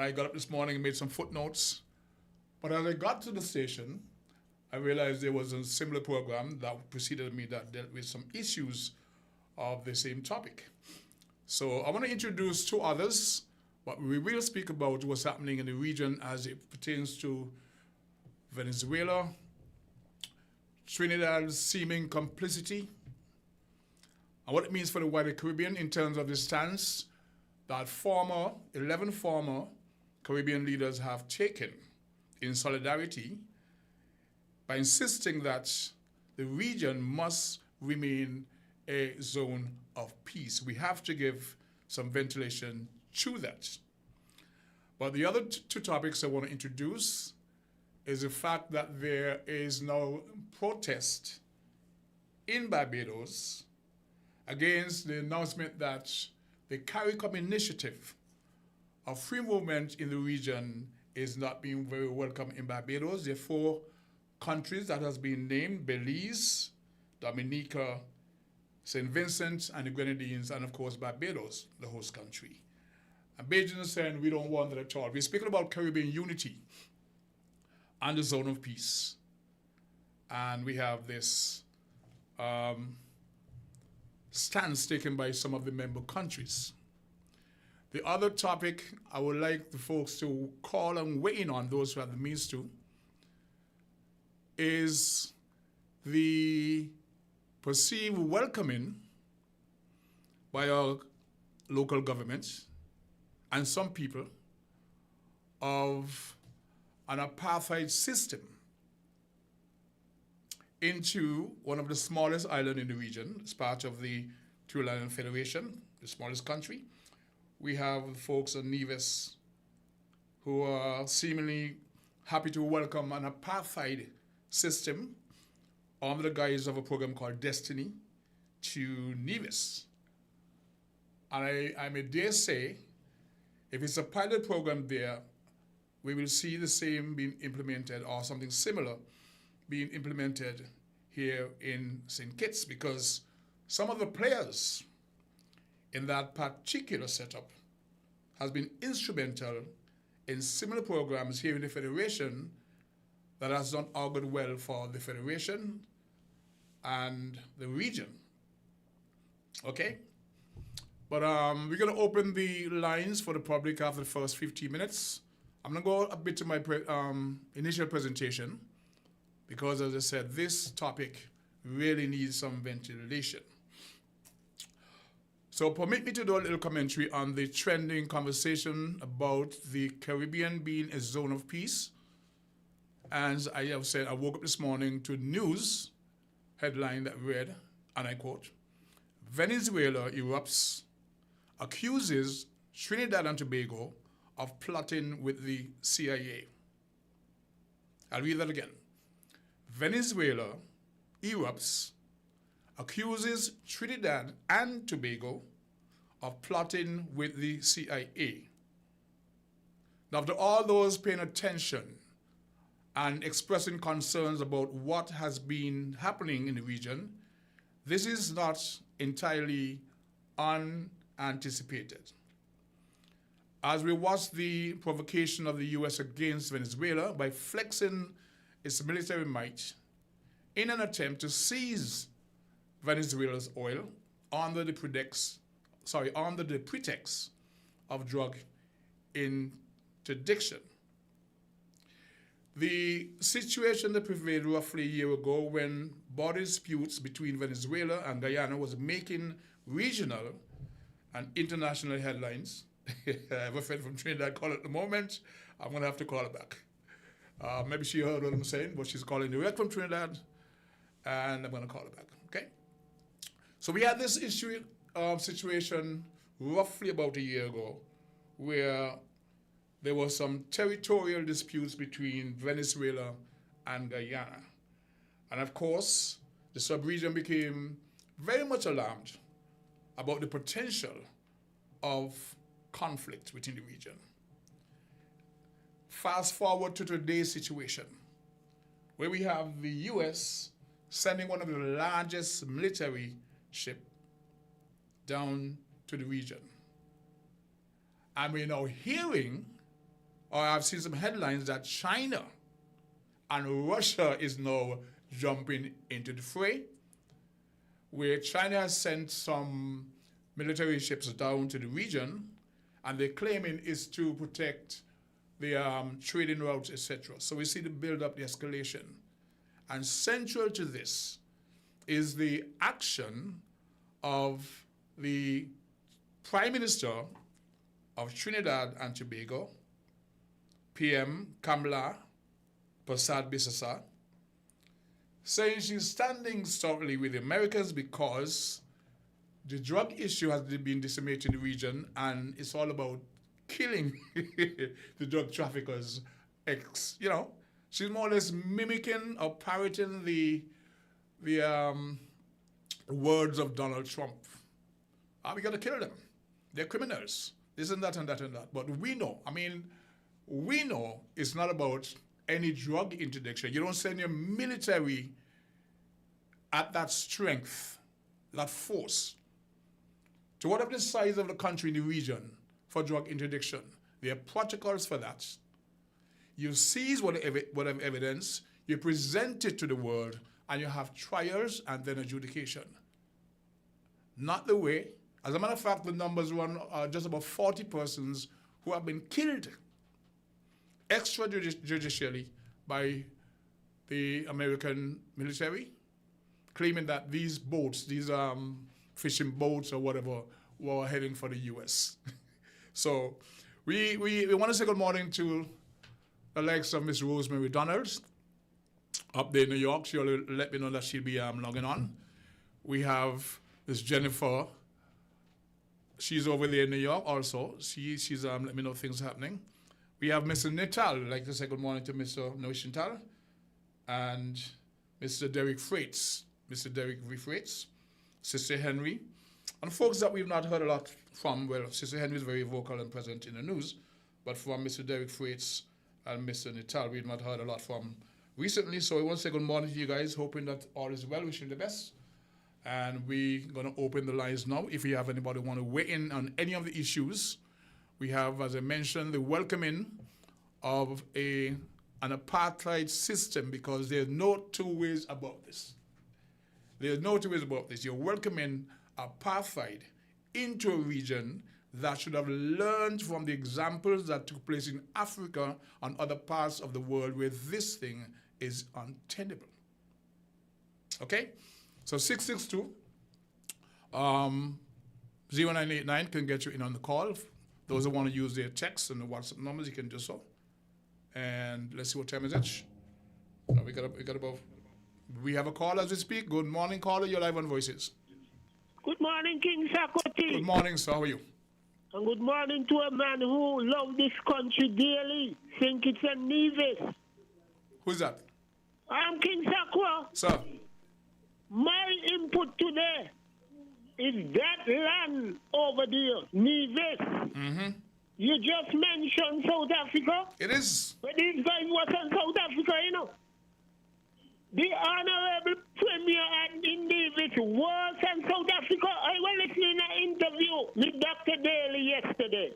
I got up this morning and made some footnotes. But as I got to the station, I realized there was a similar program that preceded me that dealt with some issues of the same topic. So I want to introduce two others, but we will speak about what's happening in the region as it pertains to Venezuela, Trinidad's seeming complicity, and what it means for the wider Caribbean in terms of the stance that 11 former Caribbean leaders have taken in solidarity by insisting that the region must remain a zone of peace. We have to give some ventilation to that. But the other two topics I want to introduce is the fact that there is now protest in Barbados against the announcement that the CARICOM initiative of free movement in the region is not being very welcome in Barbados. There are four countries that has been named: Belize, Dominica, St. Vincent and the Grenadines, and of course Barbados, the host country. And Beijing is saying we don't want that at all. We're speaking about Caribbean unity and the zone of peace. And we have this stance taken by some of the member countries. The other topic I would like the folks to call and weigh in on, those who have the means to, is the perceived welcoming by our local governments and some people of an apartheid system into one of the smallest islands in the region. It's part of the Three Island Federation, the smallest country. We have folks in Nevis who are seemingly happy to welcome an apartheid system under the guise of a program called Destiny to Nevis. And I may dare say, if it's a pilot program there, we will see the same being implemented or something similar being implemented here in St. Kitts, because some of the players in that particular setup has been instrumental in similar programs here in the Federation that has not augured well for the Federation and the region. Okay? But we're going to open the lines for the public after the first 15 minutes. I'm going to go a bit to my initial presentation because, as I said, this topic really needs some ventilation. So permit me to do a little commentary on the trending conversation about the Caribbean being a zone of peace. As I have said, I woke up this morning to news headline that read, and I quote, "Venezuela erupts, accuses Trinidad and Tobago of plotting with the CIA." I'll read that again. Venezuela erupts, accuses Trinidad and Tobago of plotting with the CIA. Now, to all those paying attention and expressing concerns about what has been happening in the region, this is not entirely unanticipated. As we watch the provocation of the U.S. against Venezuela by flexing its military might in an attempt to seize Venezuela's oil under the pretext of drug interdiction. The situation that prevailed roughly a year ago when border disputes between Venezuela and Guyana was making regional and international headlines. I have a friend from Trinidad call at the moment. I'm going to have to call her back. Maybe she heard what I'm saying, but she's calling direct from Trinidad, and I'm going to call her back, okay? So we had this situation roughly about a year ago where there were some territorial disputes between Venezuela and Guyana. And of course, the sub-region became very much alarmed about the potential of conflict within the region. Fast forward to today's situation, where we have the U.S. sending one of the largest military ship down to the region. And we're now hearing or I've seen some headlines that China and Russia is now jumping into the fray, where China has sent some military ships down to the region, and they're claiming is to protect the trading routes, etc. So we see the build-up, the escalation. And central to this is the action of the Prime Minister of Trinidad and Tobago, PM Kamala Persad-Bissessar, saying she's standing stoutly with the Americans because the drug issue has been decimated in the region, and it's all about killing the drug traffickers. She's more or less mimicking or parroting the words of Donald Trump. We got to kill them. They're criminals. This and that and that and that. But we know it's not about any drug interdiction. You don't send your military at that strength, that force, to whatever the size of the country in the region for drug interdiction. There are protocols for that. You seize whatever evidence, you present it to the world, and you have trials and then adjudication. Not the way. As a matter of fact, the numbers run just about 40 persons who have been killed extrajudicially by the American military, claiming that these boats, these fishing boats or whatever, were heading for the U.S. So we want to say good morning to the likes of Miss Rosemary Donalds up there in New York. She'll let me know that she'll be logging on. We have Miss Jennifer. She's over there in New York also. She's let me know things happening. We have Mr. Nital. I'd like to say good morning to Mr. Noishintal and Mr. Derek Freights. Mr. Derek Freights, Sister Henry, and folks that we've not heard a lot from. Well, Sister Henry is very vocal and present in the news, but from Mr. Derek Freights and Mr. Nital, we've not heard a lot from recently. So we want to say good morning to you guys, hoping that all is well, wishing the best. And we're going to open the lines now. If you have anybody who want to weigh in on any of the issues, we have, as I mentioned, the welcoming of an apartheid system, because there's no two ways about this. There's no two ways about this. You're welcoming apartheid into a region that should have learned from the examples that took place in Africa and other parts of the world where this thing is untenable. Okay? So 662 0989 can get you in on the call. Those who want to use their text and the WhatsApp numbers, you can do so. And let's see what time is it. No, we have a call as we speak. Good morning, caller. You're live on Voices. Good morning, King Sakoti. Good morning, sir. How are you? And good morning to a man who loves this country dearly. Think it's a Nevis. Who's that? I'm King Sakwa. Sir. My input today is that land over there, Nevis. Mm-hmm. You just mentioned South Africa. It is. But these guys was in South Africa, you know. The Honorable Premier in Nevis was in South Africa. I was listening to an interview with Dr. Daly yesterday.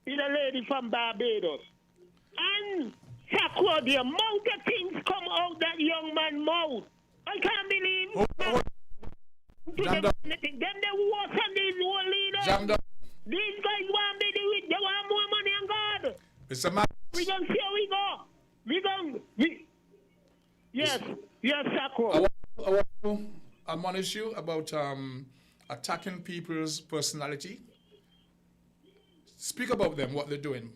With a lady from Barbados. And Sakwa, the amount of things come out that young man's mouth. I can't believe them the worst and these whole leaders. These guys want me to do it. They want more money on God. Mr. Man. We gonna see how we go. Yes, Sakwa. I want to admonish you about attacking people's personality. Speak about them, what they're doing.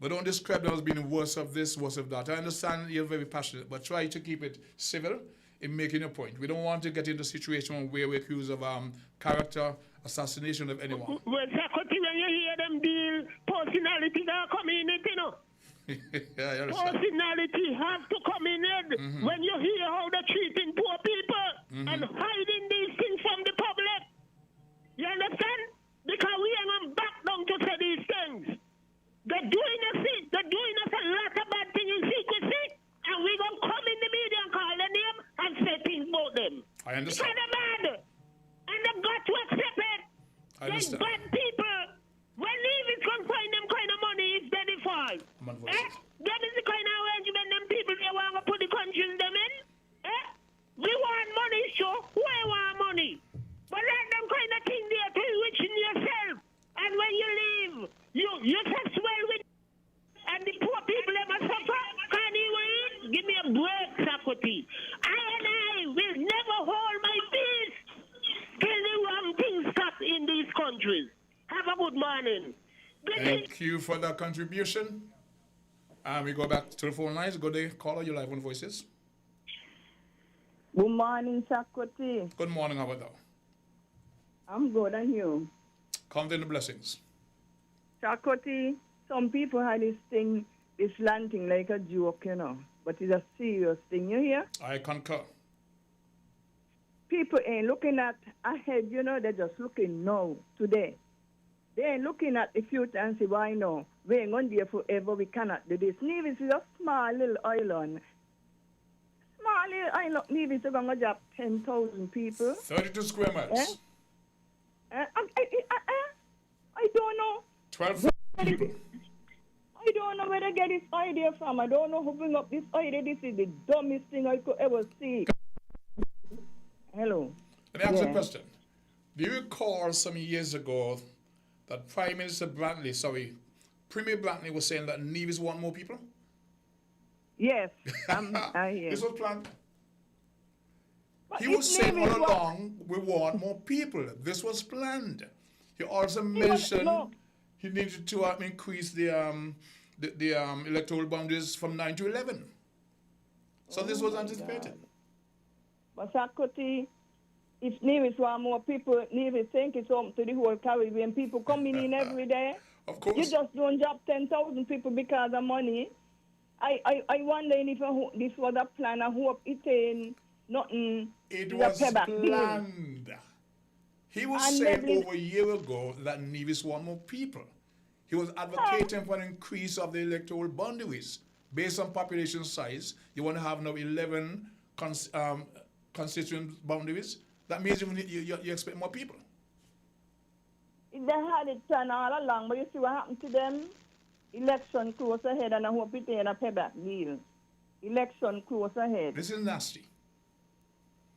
But don't describe them as being worse of this, worse of that. I understand you're very passionate, but try to keep it civil in making a point. We don't want to get into a situation where we're accused of character assassination of anyone. Well, Sakoti, when you hear them deal, personality that come in it, you know. Yeah, personality has to come in it. Mm-hmm. When you hear how they're treating poor people and hiding these things from the public. You understand? Because we are not back down to say these things. They're doing us a lot of bad things in secrecy, and we're going to come in the media and call their name and say things about them. I understand. Because they're bad. And they've got to accept it. I understand. They're bad people. When Nevis can find them kind of money, it's very far. all. I'm on voices. That is the kind of arrangement them people they want to put the countries them in. We want money, sure. Who want money? But let them kind of thing there to rich in yourself. And when you leave, you just swell with and the poor people they must suffer. Can you eat? Give me a break, Sakoti. I will never hold my peace till the wrong things stop in these countries. Have a good morning. Thank you for that contribution. We go back to the phone lines. Good day, caller. You live on voices. Good morning, Sakoti. Good morning, how about thou? I'm good, and you? Count in the blessings. Sakoti, some people had this thing, this land thing like a joke, you know. But it's a serious thing, you hear? I concur. People ain't looking at ahead, you know, they're just looking now, today. They ain't looking at the future and say, why no? We ain't going to be here forever, we cannot do this. Nevis is a small little island. Small little island, Nevis is going to drop 10,000 people. 32 square miles. I don't know. 12 people. I don't know where they get this idea from. I don't know who bring up this idea. This is the dumbest thing I could ever see. Hello. Let me ask you a question. Do you recall some years ago that Premier Brantley was saying that Nevis want more people? Yes. I hear. This was planned. But He was saying all along, we want more people. This was planned. He also mentioned he needed to increase the electoral boundaries from 9 to 11. So this was anticipated. But Sakoti, if Nevis want more people, Nevis think it's home to the whole Caribbean. People coming in every day. Of course. You just don't drop 10,000 people because of money. I wonder if this was a plan. I hope it ain't nothing. It was planned. He was saying over a year ago that Nevis want more people. He was advocating for an increase of the electoral boundaries. Based on population size, you want to have now 11 constituent boundaries. That means you expect more people. They had it planned all along, but you see what happened to them? Election close ahead, and I hope it ain't a payback deal. Election close ahead. This is nasty.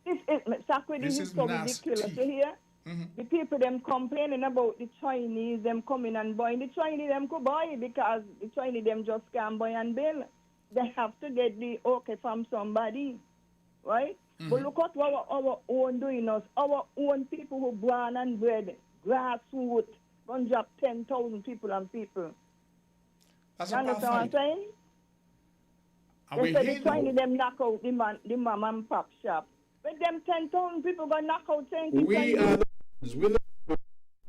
This is so nasty. Ridiculous. You hear? Mm-hmm. The people them complaining about the Chinese, them coming and buying. The Chinese them could buy because the Chinese them just can't buy and build. They have to get the okay from somebody, right? Mm-hmm. But look at what our own doing us. Our own people who born and bred, grassroots, gonna drop 10,000 people and people. That's you understand what I'm saying? They said the Chinese them knock out the mom and pop shop. But them 10,000 people gonna knock out 10,000. We are the ones. We're the ones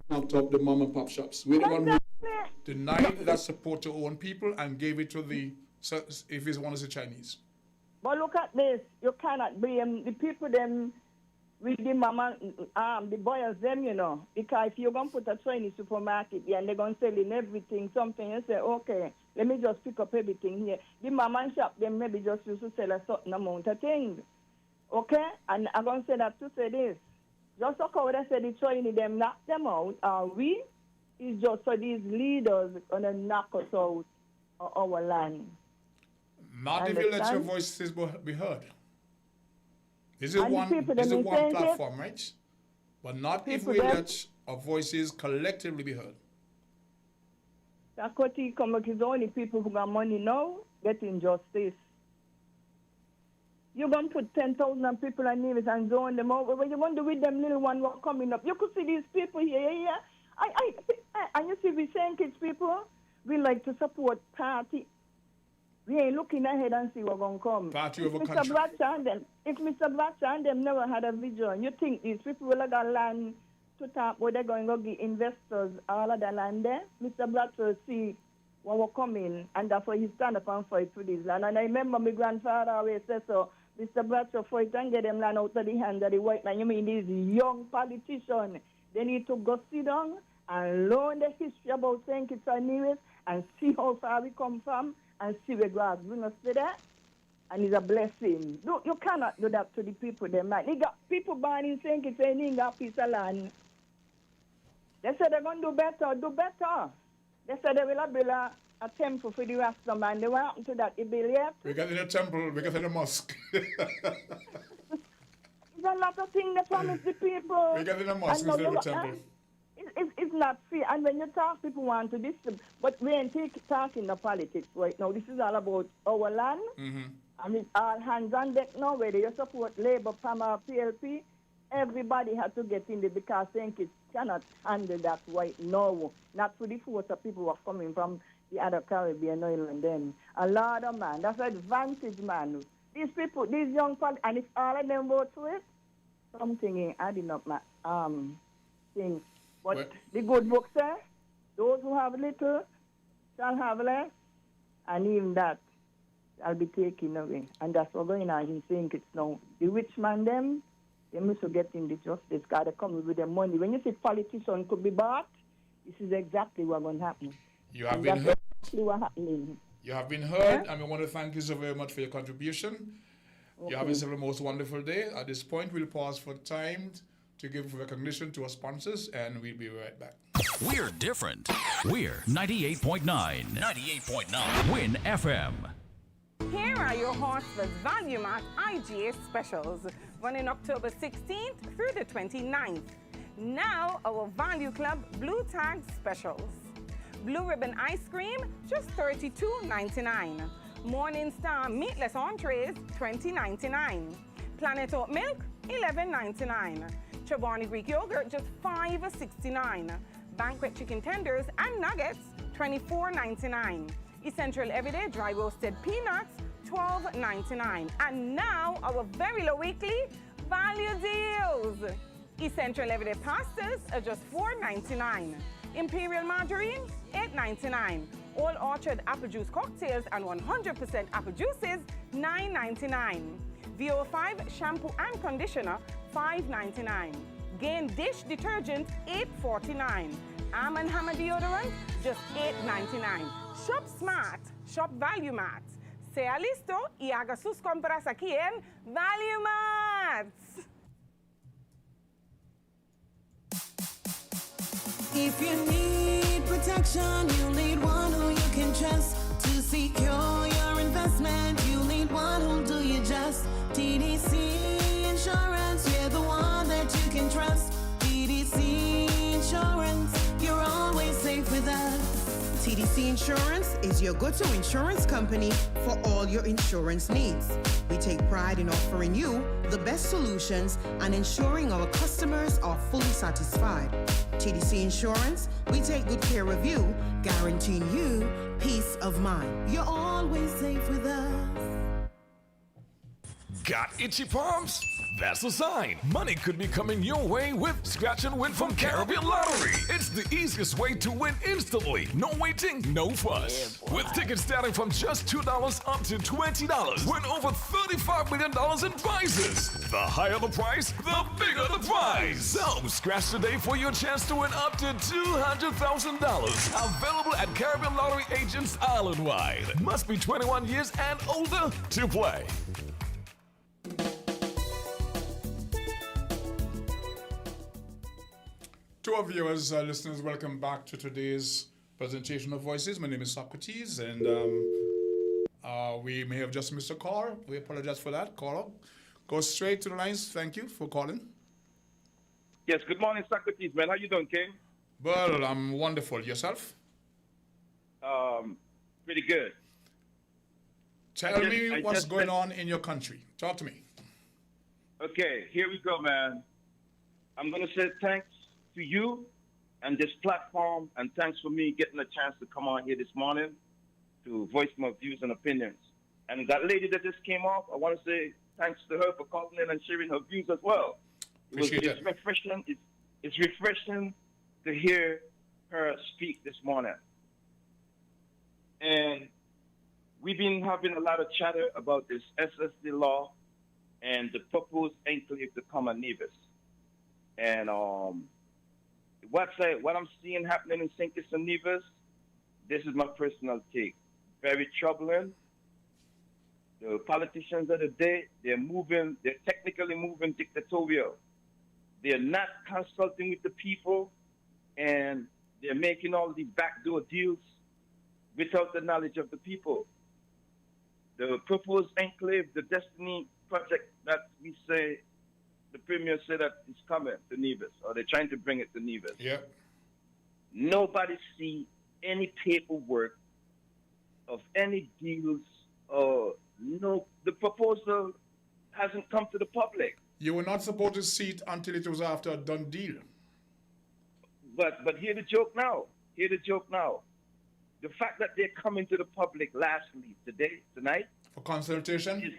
who knocked up the mom and pop shops. We're the ones who denied that support to own people and gave it to the, if it's one of the Chinese. But look at this. You cannot blame the people them with the mama, the boys them, you know. Because if you're going to put a Chinese supermarket here and they're going to sell in everything, something, you say, okay, let me just pick up everything here. The mama and shop them maybe just used to sell a certain amount of things. Okay? And I'm going to say that to say this. Just like how they say the Chinese them knock them out, we, it's just so these leaders going to knock us out of our land. Not if you let your voices be heard. This is one platform, right? But not if we let our voices collectively be heard. Sakoti come back is only people who got money now getting justice. You're going to put 10,000 people on Nevis and zone them over. When you're going to with them little one who are coming up, you could see these people here. And you see, we saying kids people, we like to support party. We ain't looking ahead and see what's going to come. Party over country. If Mr. Blatter and them never had a vision, you think these people will have got land to talk where they're going to give investors all of the land there? Mr. Blatter see what will come in, and therefore he stand up and fight for this land. And I remember my grandfather always said so, Mr. Blatter fight and get them land out of the hand of the white man. You mean these young politicians, they need to go sit down and learn the history about St. Kitts and Nevis and see how far we come from and see where God bring us to that. And it's a blessing. No, you cannot do that to the people, them man. They got people born in St. Kitts and Nevis got a piece of land. They said they're going to do better. They said they will build a temple for the Rasta man. They what happened to that bill yet? We got in a temple, we got in a mosque. It's a lot of things they promise the people. We got in a mosque And instead of a now temple. it's not fair. And when you talk, people want to disturb. But we ain't talking the politics right now. This is all about our land. Mm-hmm. And it's all hands on deck now, whether you support Labour, PAM or PLP. Everybody has to get in there because St. Kitts cannot handle that right now. Not for the force of people who are coming from the other Caribbean island then. A lot of man, that's advantage, man. These people, these young people, and if all of them vote for it, something ain't adding up, thing. But Well, the good book says, those who have little shall have less, and even that shall be taken away. And that's what's going on in St. Kitts now. The rich man, them, they must get in the justice. Got to come with the money. When you say politicians could be bought, this is exactly what's going to happen. you have And been that's heard. exactly what's happening. You have been heard, and we want to thank you so very much for your contribution. You have yourself a most wonderful day. At this point, we'll pause for time to give recognition to our sponsors, and we'll be right back. We're different. We're 98.9. 98.9. Win FM. Here are your Horseless Value Mart IGA specials running October 16th through the 29th. Now, our Value Club Blue Tag specials. Blue Ribbon Ice Cream, just $32.99. Morning Star Meatless Entrees, $20.99. Planet Oat Milk, $11.99. Chobani Greek Yogurt, just $5.69. Banquet Chicken Tenders and Nuggets, $24.99. Essential Everyday Dry Roasted Peanuts, $12.99. And now, our very low weekly value deals. Essential Everyday Pastas are just $4.99. Imperial Margarine, $8.99. All Orchard Apple Juice Cocktails and 100% apple juices, $9.99. VO5 Shampoo and Conditioner, $5.99. Gain Dish Detergent, $8.49. Arm & Hammer Deodorant, just $8.99. Shop Smart, Shop Value Mart. Sea listo y haga sus compras aquí en Value Mart. If you need protection, you need one who you can trust. To secure your investment, you need one who'll do you just. TDC Insurance, you're the one that you can trust. TDC Insurance, you're always safe with us. TDC Insurance is your go-to insurance company for all your insurance needs. We take pride in offering you the best solutions and ensuring our customers are fully satisfied. TDC Insurance, we take good care of you, guaranteeing you peace of mind. You're always safe with us. Got itchy palms? That's a sign money could be coming your way with Scratch and Win from Caribbean Lottery. It's the easiest way to win instantly. No waiting, no fuss. With tickets starting from just $2 up to $20. Win over $35 million in prizes. The higher the price, the bigger the prize. So scratch today for your chance to win up to $200,000. Available at Caribbean Lottery agents island-wide. Must be 21 years and older to play. To our viewers, listeners, welcome back to today's presentation of Voices. My name is Socrates, and we may have just missed a call. We apologize for that. Caller, go straight to the lines. Thank you for calling. Yes, good morning, Socrates, man. How you doing, King? Well, I'm wonderful. Yourself? Pretty good. Tell me what's going on in your country. Talk to me. Okay, here we go, man. I'm going to say thanks to you and this platform, and thanks for me getting a chance to come on here this morning to voice my views and opinions. And that lady that just came off, I want to say thanks to her for calling in and sharing her views as well. It's refreshing. It's refreshing to hear her speak this morning. And we've been having a lot of chatter about this SSD law and the proposed enclave to come on Nevis. And what I'm seeing happening in St. Kitts and Nevis, this is my personal take. Very troubling. The politicians of the day, they're technically moving dictatorial. They're not consulting with the people, and they're making all these backdoor deals without the knowledge of the people. The proposed enclave, the Destiny project that we say, the Premier said that is coming to Nevis, or they're trying to bring it to Nevis. Yep. Nobody see any paperwork of any deals, or no, the proposal hasn't come to the public. You were not supposed to see it until it was after a done deal. But hear the joke now. Hear the joke now. The fact that they're coming to the public lastly tonight. For consultation?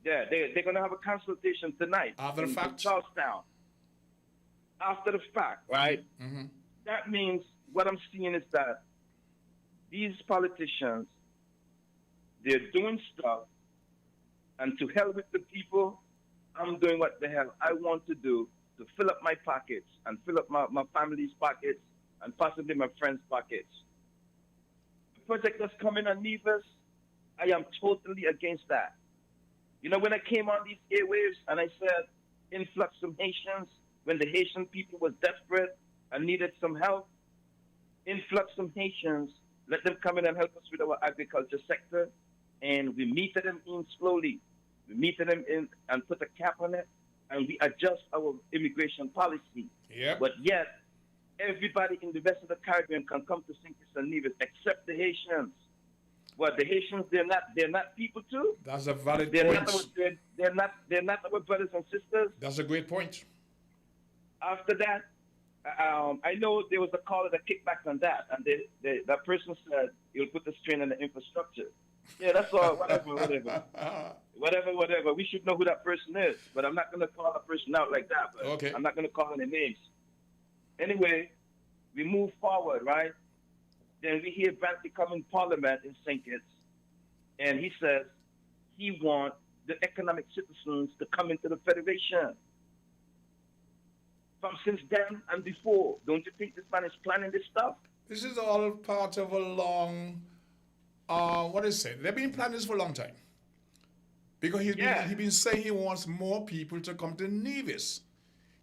Yeah, they're going to have a consultation tonight. After the fact? Charlestown. After the fact, right? Mm-hmm. That means what I'm seeing is that these politicians, they're doing stuff, and to hell with the people, I'm doing what the hell I want to do to fill up my pockets and fill up my family's pockets and possibly my friends' pockets. The project that's coming on Nevis, I am totally against that. You know, when I came on these airwaves and I said influx of Haitians, when the Haitian people was desperate and needed some help, influx of Haitians, let them come in and help us with our agriculture sector, and we meted them in slowly. We meted them in and put a cap on it, and we adjust our immigration policy. Yep. But yet, everybody in the rest of the Caribbean can come to St. Kitts and Nevis except the Haitians. What, the Haitians, they're not people too? That's a valid they're point. They're not our brothers and sisters. That's a great point. After that, I know there was a call and a kickback on that, and that person said he'll put the strain on the infrastructure. Yeah, that's all. Whatever. We should know who that person is, but I'm not going to call that person out like that. But okay. I'm not going to call any names. Anyway, we move forward, right? Then we hear Brantley come in Parliament in St. Kitts, and he says he wants the economic citizens to come into the Federation. From since then and before, don't you think this man is planning this stuff? This is all part of a long, what is it? They've been planning this for a long time. Because he's been saying he wants more people to come to Nevis.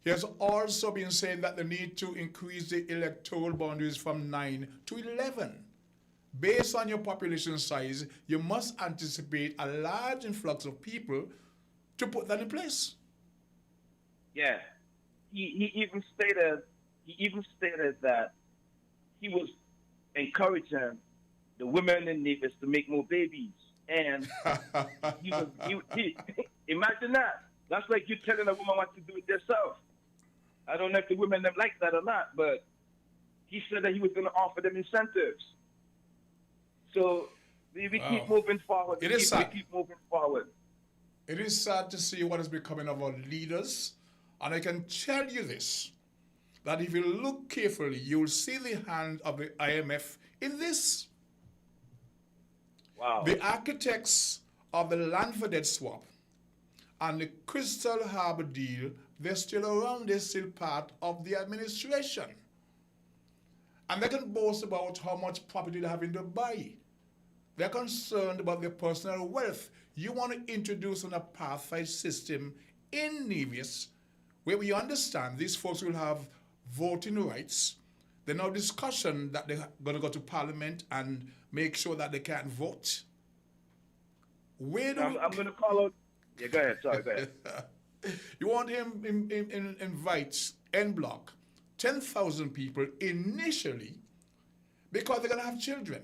He has also been saying that they need to increase the electoral boundaries from 9 to 11. Based on your population size, you must anticipate a large influx of people to put that in place. Yeah. He even stated that he was encouraging the women in Nevis to make more babies. And he imagine that. That's like you telling a woman what to do with herself. I don't know if the women them like that or not, but he said that he was going to offer them incentives. So we keep moving forward. We keep moving forward. It is sad to see what is becoming of our leaders. And I can tell you this, that if you look carefully, you'll see the hand of the IMF in this. Wow. The architects of the land for debt swap and the Crystal Harbor deal, they're still around, they're still part of the administration. And they can boast about how much property they have in Dubai. They're concerned about their personal wealth. You want to introduce an apartheid system in Nevis, where we understand these folks will have voting rights. There's no discussion that they're going to go to Parliament and make sure that they can't vote. I'm going to call out. Yeah, go ahead. Sorry, go ahead. You want him invite en bloc 10,000 people initially because they're going to have children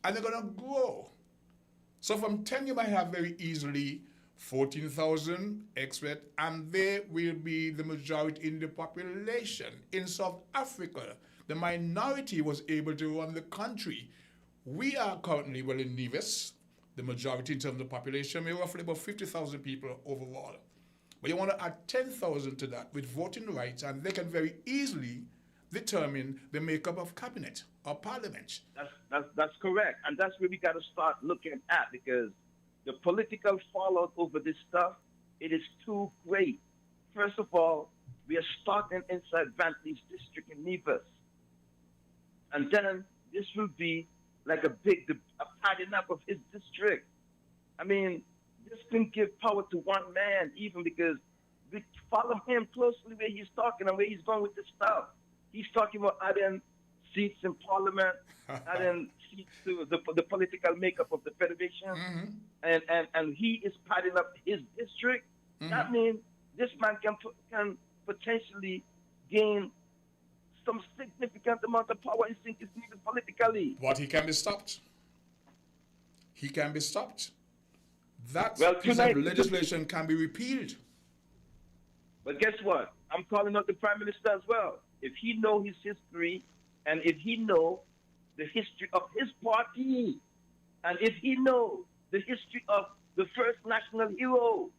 and they're going to grow. So from 10 you might have very easily 14,000 expert, and they will be the majority in the population. In South Africa, the minority was able to run the country. We are currently, well, in Nevis, the majority in terms of population, we're roughly about 50,000 people overall. But you want to add 10,000 to that with voting rights, and they can very easily determine the makeup of cabinet or parliament. That's correct, and that's where we got to start looking at, because the political fallout over this stuff, it is too great. First of all, we are starting inside Brantley's district in Nevis. And then this will be like a padding up of his district. I mean, this can give power to one man, even because we follow him closely where he's talking and where he's going with this stuff. He's talking about adding seats in Parliament, adding to the political makeup of the federation, and he is padding up his district, that means this man can potentially gain some significant amount of power he thinks is needed politically. But he can be stopped. He can be stopped. That piece of legislation can be repealed. But guess what? I'm calling out the Prime Minister as well. If he know his history, and if he know the history of his party, and if he know the history of the first national hero,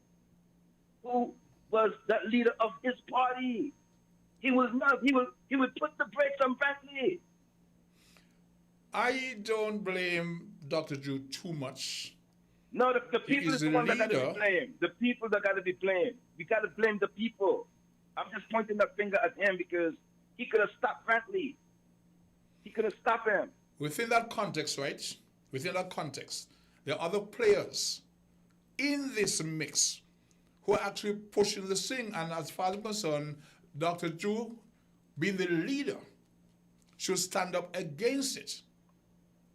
who was the leader of his party, he will put the brakes on Bradley. I don't blame Dr. Drew too much. No, the people is the one that got to be blamed. The people that got to be blamed. We got to blame the people. I'm just pointing that finger at him because he could have stopped Bradley. He could have stopped him. Within that context, right? Within that context, there are other players in this mix who are actually pushing this thing. And as far as I'm concerned, Dr. Drew, being the leader, should stand up against it.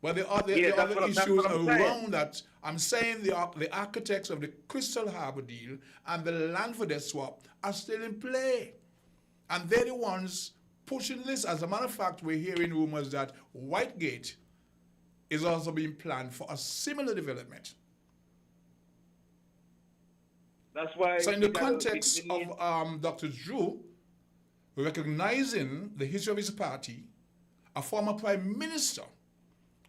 But there are the other issues around that. I'm saying the architects of the Crystal Harbor deal and the land for debt swap are still in play. And they're the ones pushing this. As a matter of fact, we're hearing rumors that Whitegate is also being planned for a similar development. That's why. So in the context of Dr. Drew recognizing the history of his party, a former prime minister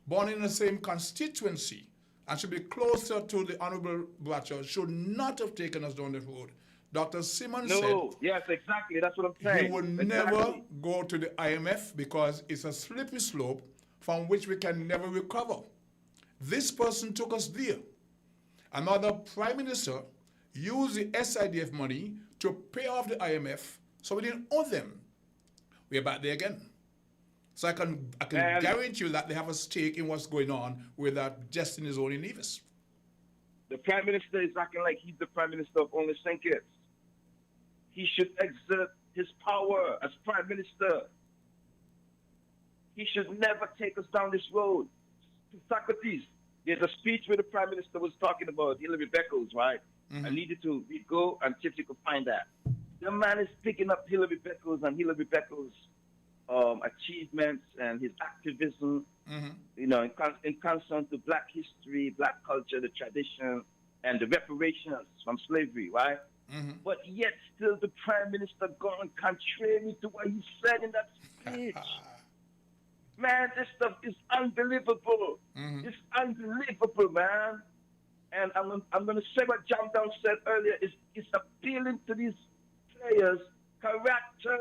born in the same constituency and should be closer to the Honorable Bradshaw should not have taken us down the road. Dr. Simmons said... Yes, exactly. That's what I'm saying. He would never go to the IMF because it's a slippery slope from which we can never recover. This person took us there. Another prime minister used the SIDF money to pay off the IMF, so we didn't owe them. We're back there again. So I can guarantee you that they have a stake in what's going on with that Destiny Zone in Nevis. The Prime Minister is acting like he's the Prime Minister of only St. Kitts. He should exert his power as Prime Minister. He should never take us down this road. Socrates, there's a speech where the Prime Minister was talking about Hillary Beckles, right? I needed to go and see if you could find that. The man is picking up Hillary Beckles and Hillary Beckles' achievements and his activism, you know, in concern to black history, black culture, the tradition, and the reparations from slavery, right? But yet still the Prime Minister going contrary to what he said in that speech. Man, this stuff is unbelievable. It's unbelievable, man. And I'm going to say what John Down said earlier. It's appealing to these players' character.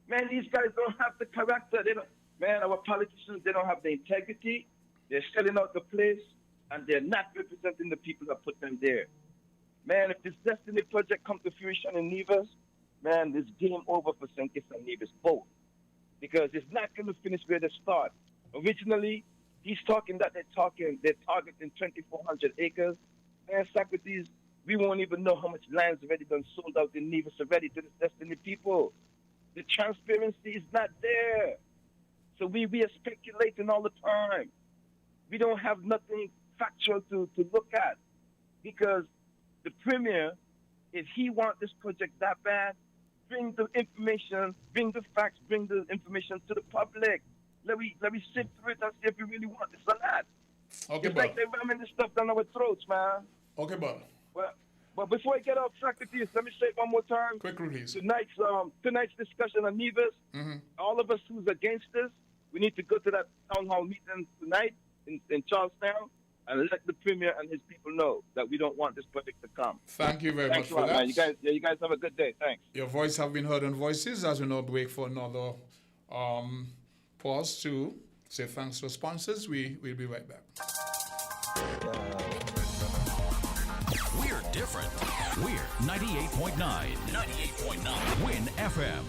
Man, these guys don't have the character. They don't. Man, our politicians, they don't have the integrity. They're selling out the place, and they're not representing the people that put them there. Man, if this Destiny project comes to fruition in Nevis, man, it's game over for St. Kitts and Nevis both. Because it's not going to finish where they start. Originally, he's talking that they're targeting 2,400 acres. Man, Socrates, we won't even know how much land's already been sold out in Nevis already to the Destiny people. The transparency is not there. So we are speculating all the time. We don't have nothing factual to look at. Because the Premier, if he wants this project that bad, bring the information, bring the facts, bring the information to the public. Let me sift through it and see if we really want this or not. Okay, it's like they're ramming this stuff down our throats, man. Okay, bud. But before I get off track with this, let me say it one more time. Quick release. Tonight's discussion on Nevis, all of us who's against this, we need to go to that town hall meeting tonight in Charlestown and let the Premier and his people know that we don't want this project to come. Thank you very much for that. Man. You guys have a good day. Thanks. Your voice have been heard on Voices as we now break for another pause to say thanks to sponsors. We'll be right back. We're different. We're 98.9. 98.9. Win FM.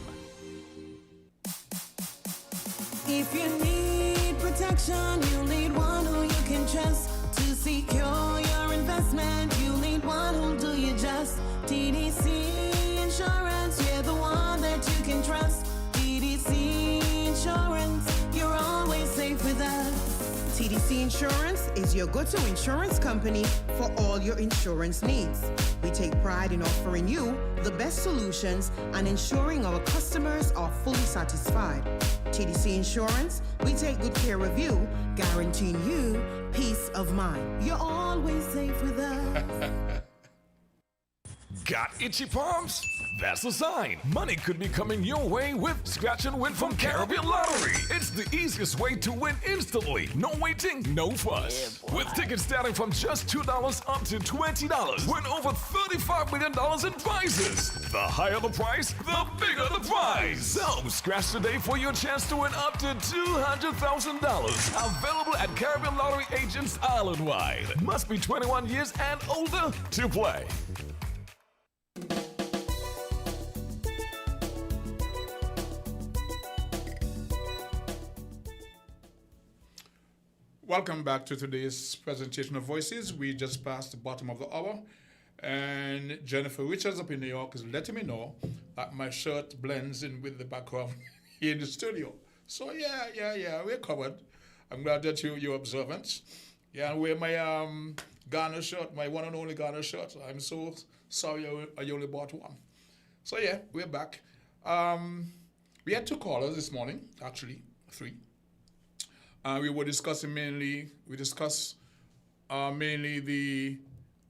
If you need protection, you need one who you can trust. To secure your investment, you need one who'll do you just. TDC Insurance, you're the one that you can trust. TDC Insurance, you're always safe with us. Insurance is your go-to insurance company for all your insurance needs. We take pride in offering you the best solutions and ensuring our customers are fully satisfied. TDC Insurance, we take good care of you, guaranteeing you peace of mind. You're always safe with us. Got itchy palms? That's a sign money could be coming your way with Scratch and Win from Caribbean Lottery. It's the easiest way to win instantly. No waiting, no fuss. With tickets starting from just $2 up to $20, win over $35 million in prizes. The higher the price, the bigger the prize. So scratch today for your chance to win up to $200,000. Available at Caribbean Lottery agents island-wide. Must be 21 years and older to play. Welcome back to today's presentation of Voices. We just passed the bottom of the hour, and Jennifer Richards up in New York is letting me know that my shirt blends in with the background here in the studio. So yeah, we're covered. I'm glad that you're observant. Yeah, I wear my Ghana shirt, my one and only Ghana shirt. I'm so sorry I only bought one. So yeah, we're back. We had 2 callers this morning, actually 3. We were discussing mainly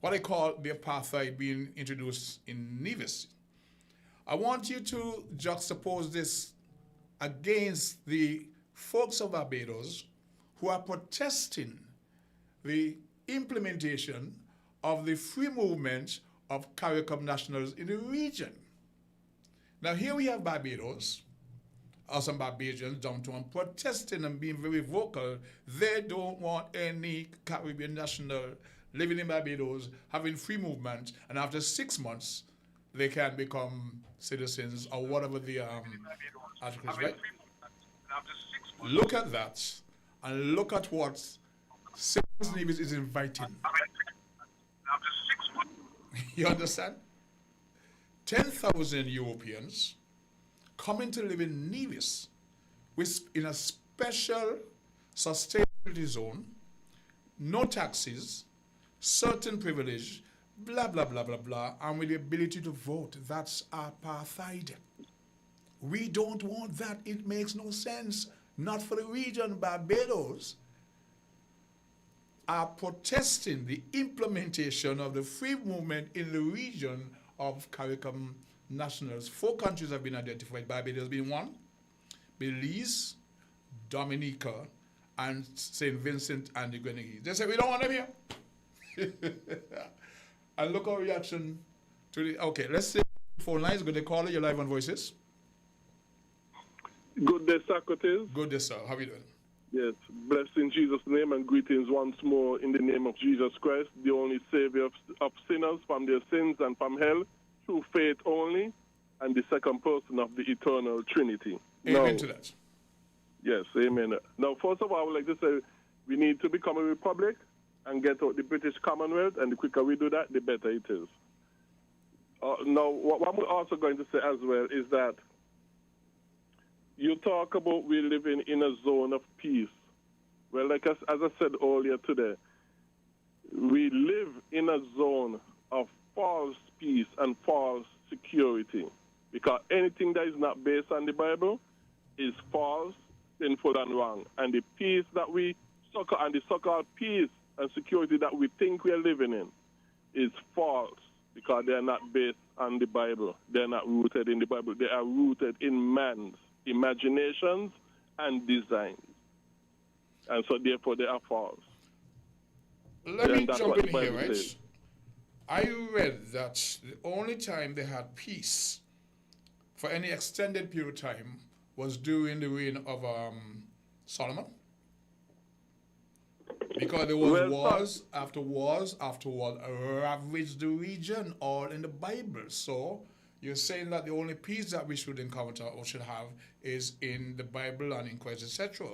what I call the apartheid being introduced in Nevis. I want you to juxtapose this against the folks of Barbados who are protesting the implementation of the free movement of CARICOM nationals in the region. Now here we have Barbados, or some Barbadians downtown protesting and being very vocal. They don't want any Caribbean national living in Barbados having free movement, and after 6 months, they can become citizens or whatever the article is, right? Look at that, and look at what Nevis is inviting. You understand? 10,000 Europeans coming to live in Nevis in a special sustainability zone, no taxes, certain privilege, blah, blah, blah, blah, blah, and with the ability to vote. That's apartheid. We don't want that. It makes no sense. Not for the region. Barbados are protesting the implementation of the free movement in the region of CARICOM nationals. 4 countries have been identified, Barbados being one, Belize, Dominica, and St. Vincent and the Grenadines. They say, we don't want them here. And look our reaction to the, okay, let's say phone lines, good day caller, you're live on Voices. Good day, Socrates. Good day, sir. How are you doing? Yes, blessed in Jesus' name and greetings once more in the name of Jesus Christ, the only Savior of sinners from their sins and from hell, through faith only, and the second person of the eternal Trinity. Amen to that. Yes, amen. Now, first of all, I would like to say we need to become a republic and get out the British Commonwealth, and the quicker we do that, the better it is. Now, what we're also going to say as well is that you talk about we living in a zone of peace. Well, like as I said earlier today, we live in a zone of false peace and false security, because anything that is not based on the Bible is false, sinful, and wrong. And the peace that we succor and the so-called peace and security that we think we are living in is false, because they are not based on the Bible. They are not rooted in the Bible. They are rooted in man's imaginations and designs. And so therefore they are false. Let me jump in here, right? Says. I read that the only time they had peace for any extended period of time was during the reign of Solomon. Because there was wars after wars after wars ravaged the region, all in the Bible. So you're saying that the only peace that we should encounter or should have is in the Bible and in Christ, etc.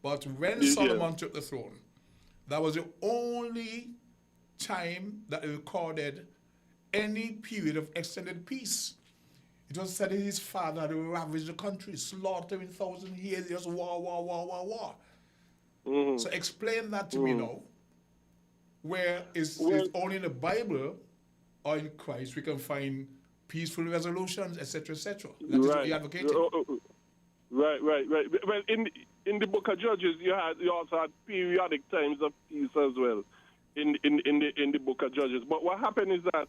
But when Solomon took the throne, that was the only time that he recorded any period of extended peace. It was said that his father had ravaged the country, slaughtering 1,000 years, just war. So explain that to me now. Where is only in the Bible or in Christ we can find peaceful resolutions, etc., etc. That is what you're advocating. Right. Well, in the Book of Judges, you also had periodic times of peace as well. In the Book of Judges, but what happened is that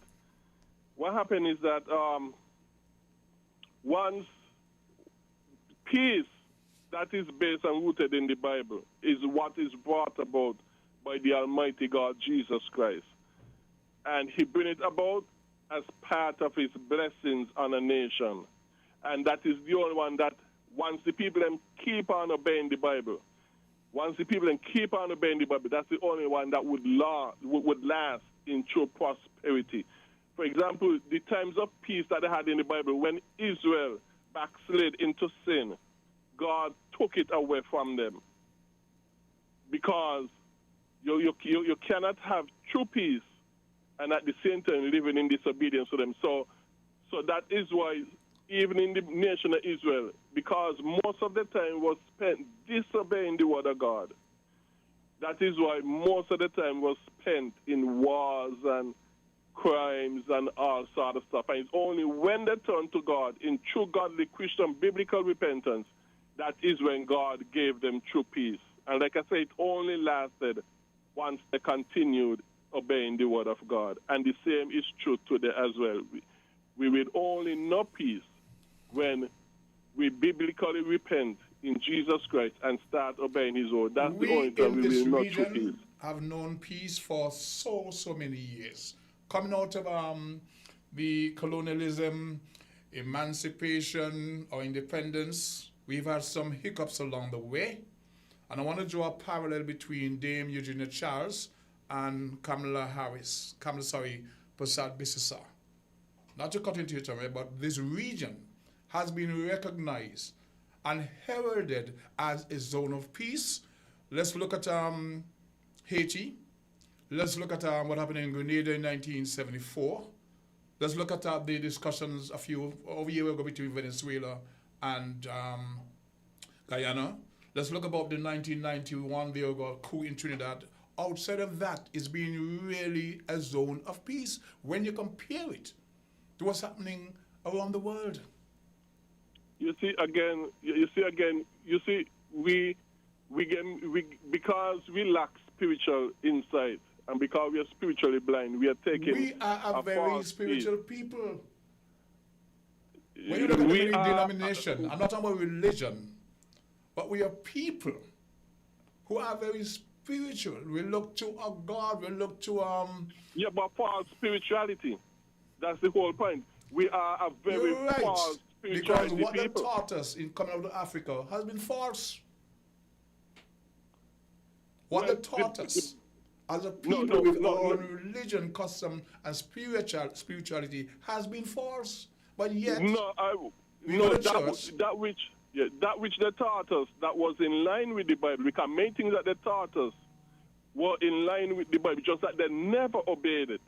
once peace that is based and rooted in the Bible is what is brought about by the Almighty God, Jesus Christ. And he bring it about as part of his blessings on a nation. And that is the only one that once the people keep on obeying the Bible, that's the only one that would last in true prosperity. For example, the times of peace that they had in the Bible, when Israel backslid into sin, God took it away from them. Because you cannot have true peace and at the same time living in disobedience to them. So that is why even in the nation of Israel, because most of the time was spent disobeying the word of God, that is why most of the time was spent in wars and crimes and all sort of stuff. And it's only when they turn to God in true godly Christian biblical repentance, that is when God gave them true peace. And like I said, it only lasted once they continued obeying the word of God. And the same is true today as well. We will only know peace when we biblically repent in Jesus Christ and start obeying his word. That's the only time we will know true peace. Have known peace for so many years. Coming out of the colonialism, emancipation, or independence, we've had some hiccups along the way. And I want to draw a parallel between Dame Eugenia Charles and Kamala Prasad Bissisa. Not to cut into it, but this region has been recognized and heralded as a zone of peace. Let's look at Haiti. Let's look at what happened in Grenada in 1974. Let's look at the discussions over a year ago between Venezuela and Guyana. Let's look about the 1991 coup in Trinidad. Outside of that, it's been really a zone of peace when you compare it to what's happening around the world. Because we lack spiritual insight and because we are spiritually blind, we are taking. We are a very spiritual people. When you look at the denomination, I'm not talking about religion, but we are people who are very spiritual. We look to our God. We look to Yeah, but false spirituality. That's the whole point. We are a very false spirituality because what people. they taught us in coming out of Africa has been false. What they taught us as a people with our own religion, custom, and spirituality has been false. But yet, that which they taught us that was in line with the Bible. Because many things that they taught us were in line with the Bible, just that they never obeyed it.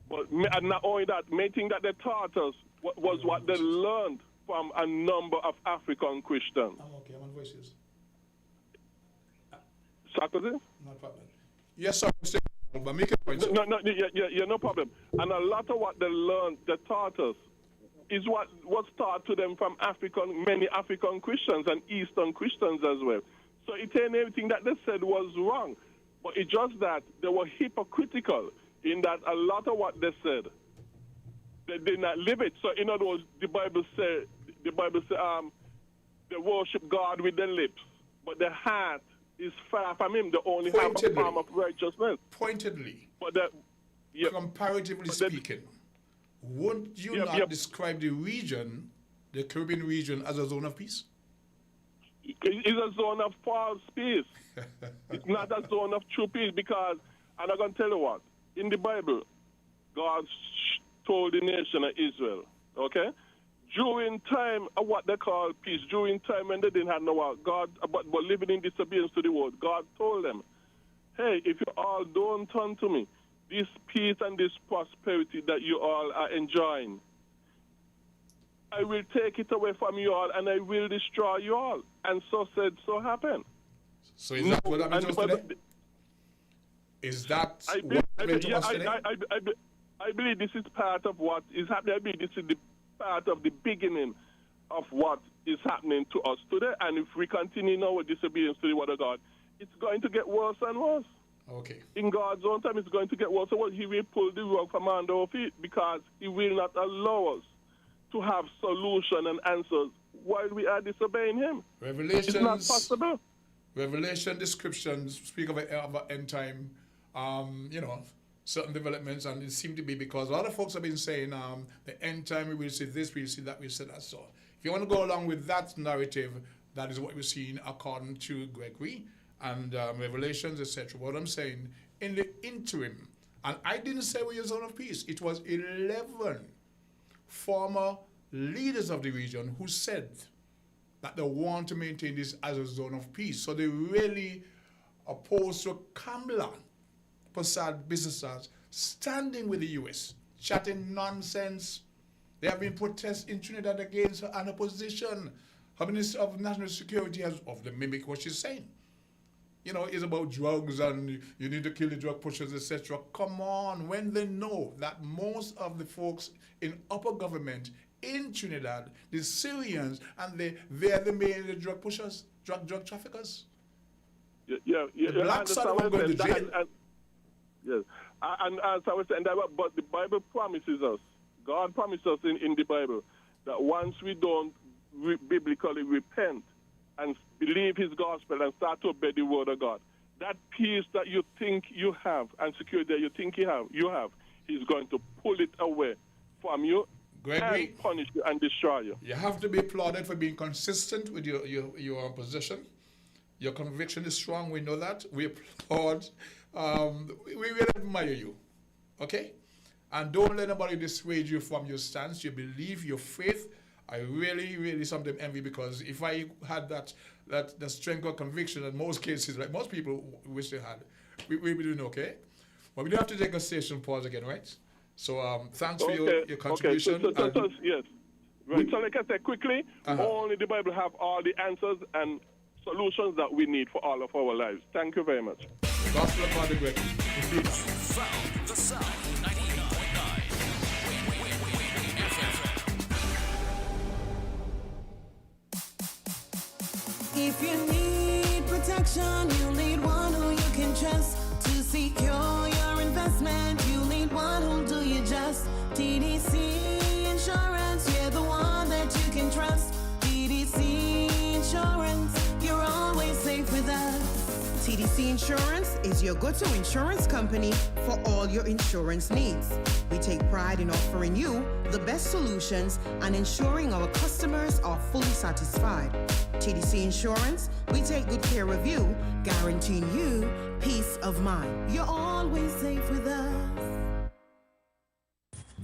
But and not only that, many things that they taught us was what they learned from a number of African Christians. Okay, I'm on voices. Sarkozy? No problem. Yes, sir. But make a point. No problem. And a lot of what they learned, they taught us, is what was taught to them from many African Christians and Eastern Christians as well. So it ain't everything that they said was wrong. But it's just that they were hypocritical in that a lot of what they said, they did not live it. So in other words, the Bible says they worship God with their lips, but their heart is far from him. They only have a form of righteousness. Pointedly, but comparatively speaking, won't you not describe the region, the Caribbean region, as a zone of peace? It's a zone of false peace. It's not a zone of true peace because, and I'm going to tell you what, in the Bible, God told the nation of Israel, okay, during time of what they call peace, during time when they didn't have no word, God, but living in disobedience to the word, God told them, hey, if you all don't turn to me, this peace and this prosperity that you all are enjoying, I will take it away from you all and I will destroy you all. And so said, so happened. So is that what happened to us today? Is that what happened to us today? I believe this is part of what is happening. I believe this is the part of the beginning of what is happening to us today. And if we continue in our disobedience to the word of God, it's going to get worse and worse. Okay. In God's own time, it's going to get worse. So He will pull the rug from under our feet because He will not allow us to have solution and answers while we are disobeying Him. Revelations, it's not possible. Revelation descriptions speak of an end time, certain developments, and it seemed to be because a lot of folks have been saying the end time we will see this, we will see that, we will see that. So if you want to go along with that narrative, that is what we're seeing according to Gregory and Revelations, etc. What I'm saying, in the interim, and I didn't say we're a zone of peace, it was 11 former leaders of the region who said that they want to maintain this as a zone of peace. So they really opposed to Kamala Prasad businesses standing with the U.S., chatting nonsense. There have been protests in Trinidad against her and opposition. Her Minister of National Security has of the mimic what she's saying. It's about drugs and you need to kill the drug pushers, etc. Come on, when they know that most of the folks in upper government in Trinidad, the Syrians, and they're the main drug pushers, drug traffickers. Yeah. The blacks are going to jail. Yes, and as I was saying, but the Bible promises us, God promises us in the Bible, that once we don't biblically repent and believe His gospel and start to obey the word of God, that peace that you think you have and security that you think you have, He's going to pull it away from you. Gregory, and punish you and destroy you. You have to be applauded for being consistent with your position. Your conviction is strong. We know that. We applaud. We really admire you. Okay? And don't let anybody dissuade you from your stance, your belief, your faith. I really, really sometimes envy, because if I had that strength of conviction in most cases, like most people wish they had, we'd be doing okay. But we do have to take a station pause again, right? So thanks for your contribution. Okay. So, yes. Right. So like I said, quickly, only the Bible have all the answers and solutions that we need for all of our lives. Thank you very much. Gospel of the Great. Found the Sound 98.9. If you need protection, you need one who you can trust to secure your investment. You need one who'll do you just. TDC Insurance, you're the one that you can trust. TDC Insurance, you're always safe with us. TDC Insurance is your go-to insurance company for all your insurance needs. We take pride in offering you the best solutions and ensuring our customers are fully satisfied. TDC Insurance, we take good care of you, guaranteeing you peace of mind. You're always safe with us.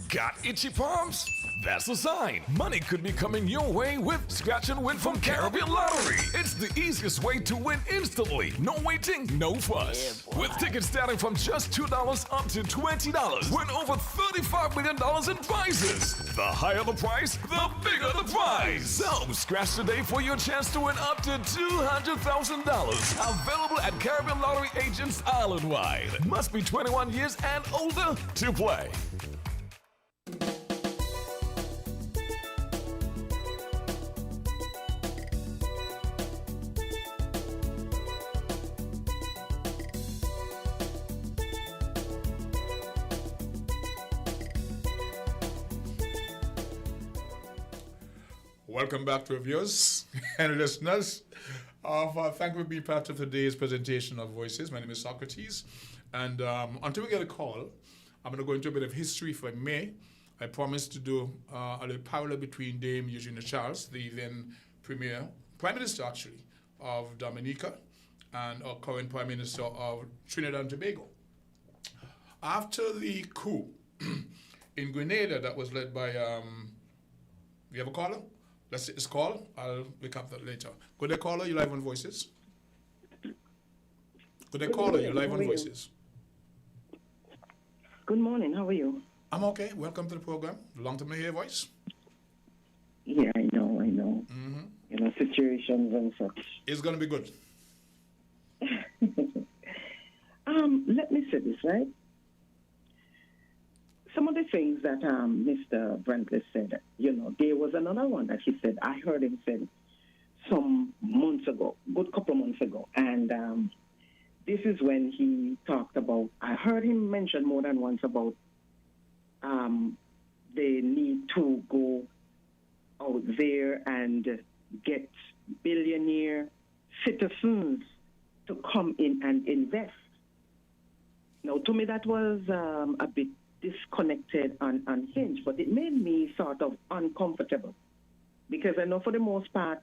Got itchy palms? That's a sign money could be coming your way with Scratch and Win from Caribbean Lottery. It's the easiest way to win instantly. No waiting, no fuss. With tickets starting from just $2 up to $20, win over $35 million in prizes. The higher the price, the bigger the prize. So scratch today for your chance to win up to $200,000. Available at Caribbean Lottery agents island-wide. Must be 21 years and older to play. Welcome back to our viewers and listeners. Thank you for being part of today's presentation of Voices. My name is Socrates. And until we get a call, I'm going to go into a bit of history if I may. I promised to do a little parallel between Dame Eugenia Charles, the then Prime Minister actually, of Dominica, and our current Prime Minister of Trinidad and Tobago. After the coup in Grenada that was led by, you have a caller? Let's take this call. I'll recap that later. Good day, caller. You live on Voices. Good day, caller. You live on Voices. Good morning. How are you? I'm okay. Welcome to the program. Long time to hear your voice. Yeah, I know. Mm-hmm. Situations and such. It's going to be good. Let me say this, right? Some of the things that Mr. Brantley said, there was another one that he said, I heard him say some months ago, good couple months ago, and this is when he talked about, I heard him mention more than once about they need to go out there and get billionaire citizens to come in and invest. Now, to me, that was a bit disconnected and unhinged, but it made me sort of uncomfortable because I know for the most part,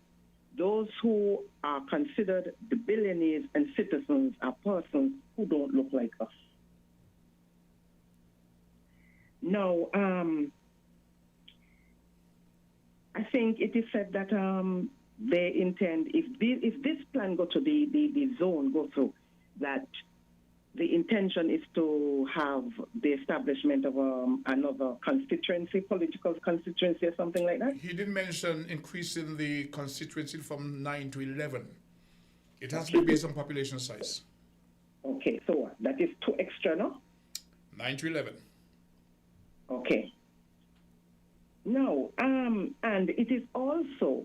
those who are considered the billionaires and citizens are persons who don't look like us. Now, I think it is said that they intend, if this plan go to the zone go through, that the intention is to have the establishment of another constituency, political constituency or something like that? He did mention increasing the constituency from 9 to 11. It has to be based on population size. Okay, so what? That is 2 extra, no? 9 to 11. Okay. No, and it is also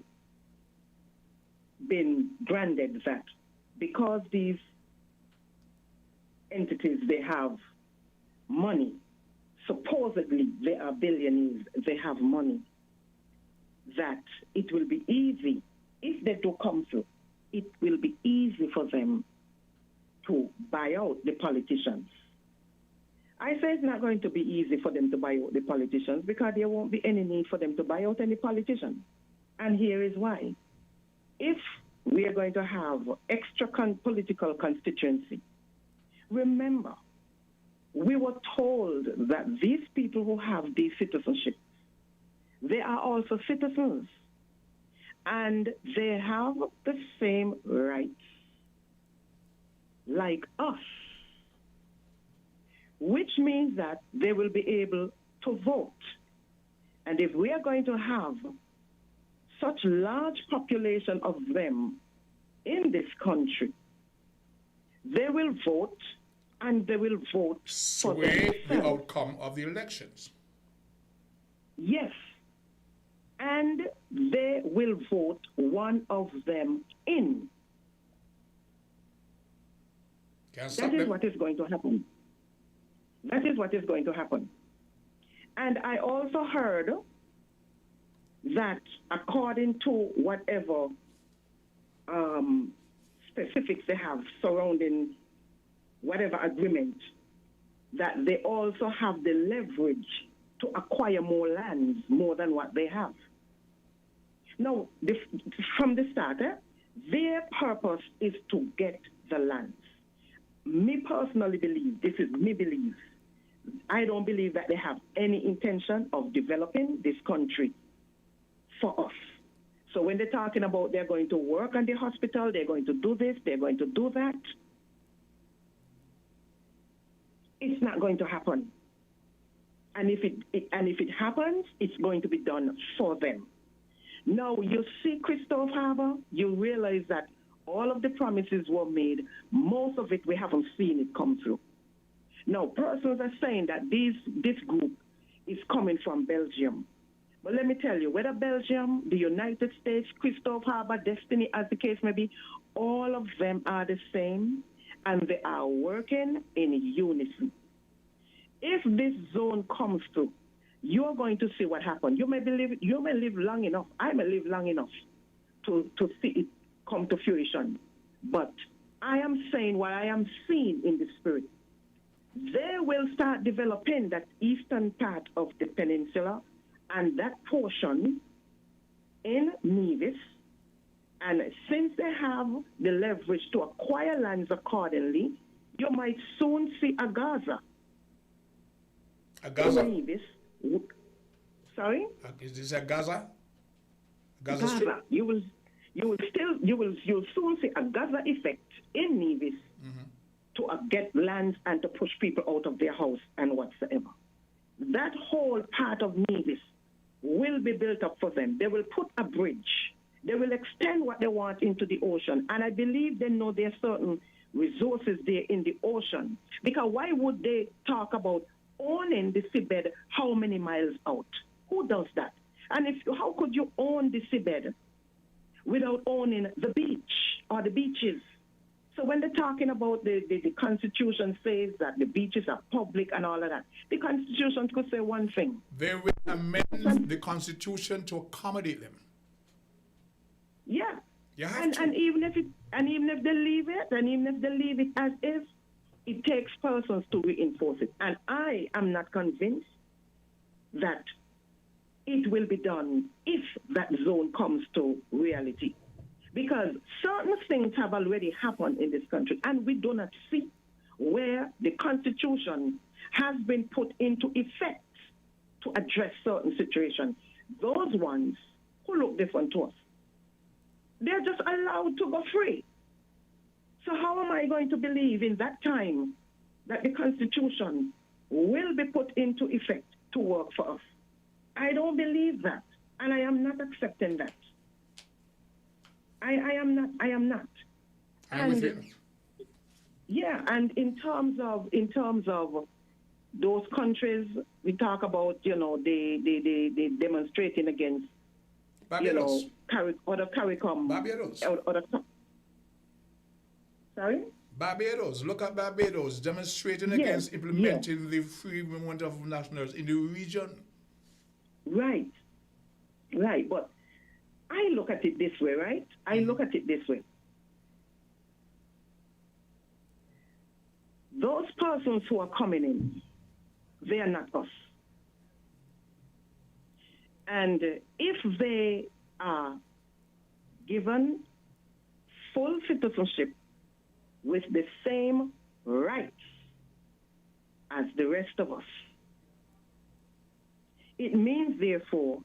been branded that because these entities, they have money, supposedly they are billionaires, they have money, that it will be easy, if they do come through, it will be easy for them to buy out the politicians. I say it's not going to be easy for them to buy out the politicians because there won't be any need for them to buy out any politicians. And here is why. If we are going to have extra political constituency, remember, we were told that these people who have these citizenship, they are also citizens, and they have the same rights like us, which means that they will be able to vote. And if we are going to have such large population of them in this country, they will vote, and they will vote for sway the outcome of the elections. Yes. And they will vote one of them in. That is what is going to happen. That is what is going to happen. And I also heard that according to whatever specifics they have surrounding whatever agreement, that they also have the leverage to acquire more lands, more than what they have. Now, from the start, their purpose is to get the lands. Me personally believe, this is me belief, I don't believe that they have any intention of developing this country for us. So when they're talking about they're going to work on the hospital, they're going to do this, they're going to do that, it's not going to happen. And if it happens, it's going to be done for them. Now, you see Christophe Harbour, you realize that all of the promises were made. Most of it, we haven't seen it come through. Now, persons are saying that this group is coming from Belgium. But let me tell you, whether Belgium, the United States, Christophe Harbour, Destiny, as the case may be, all of them are the same, and they are working in unison. If this zone comes through, you're going to see what happens. You may live long enough, I may live long enough to see it come to fruition. But I am saying what I am seeing in the spirit. They will start developing that eastern part of the peninsula and that portion in Nevis. And since they have the leverage to acquire lands accordingly, you might soon see a Gaza. A Gaza? Nevis. Sorry? Is this a Gaza? Gaza. You'll soon see a Gaza effect in Nevis to get lands and to push people out of their house and whatsoever. That whole part of Nevis will be built up for them. They will put a bridge. They will extend what they want into the ocean. And I believe they know there are certain resources there in the ocean. Because why would they talk about owning the seabed how many miles out? Who does that? And how could you own the seabed without owning the beach or the beaches? So when they're talking about the Constitution says that the beaches are public and all of that, the Constitution could say one thing. They will amend the Constitution to accommodate them. Yeah. You have to. And even if they leave it as is, it takes persons to reinforce it. And I am not convinced that it will be done if that zone comes to reality. Because certain things have already happened in this country, and we do not see where the Constitution has been put into effect to address certain situations. Those ones who look different to us, they're just allowed to go free. So how am I going to believe in that time that the Constitution will be put into effect to work for us? I don't believe that, and I am not accepting that. I am not. I'm with you. Yeah, and in terms of those countries, we talk about, they demonstrating against, Barbados. Other CARICOM. Barbados. Sorry? Barbados. Look at Barbados demonstrating against implementing the free movement of nationals in the region. Right. But I look at it this way, right? I look at it this way. Those persons who are coming in, they are not us. And if they are given full citizenship with the same rights as the rest of us, it means, therefore,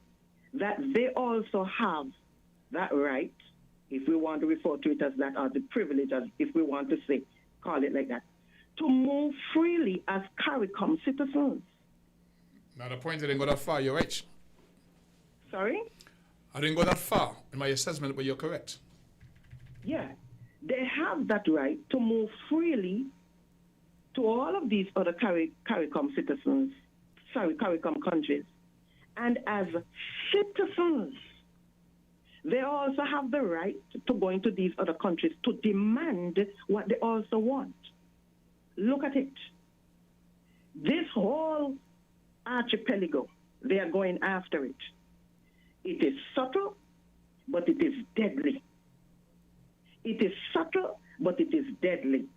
that they also have that right, if we want to refer to it as that, or the privilege, as if we want to say, call it like that, to move freely as CARICOM citizens. Now the point, I didn't go that far, you're right. Sorry? I didn't go that far in my assessment, but you're correct. Yeah. They have that right to move freely to all of these other CARICOM citizens, CARICOM countries. And as citizens, they also have the right to go into these other countries to demand what they also want. Look at it. This whole archipelago, they are going after it. It is subtle, but it is deadly. It is subtle, but it is deadly.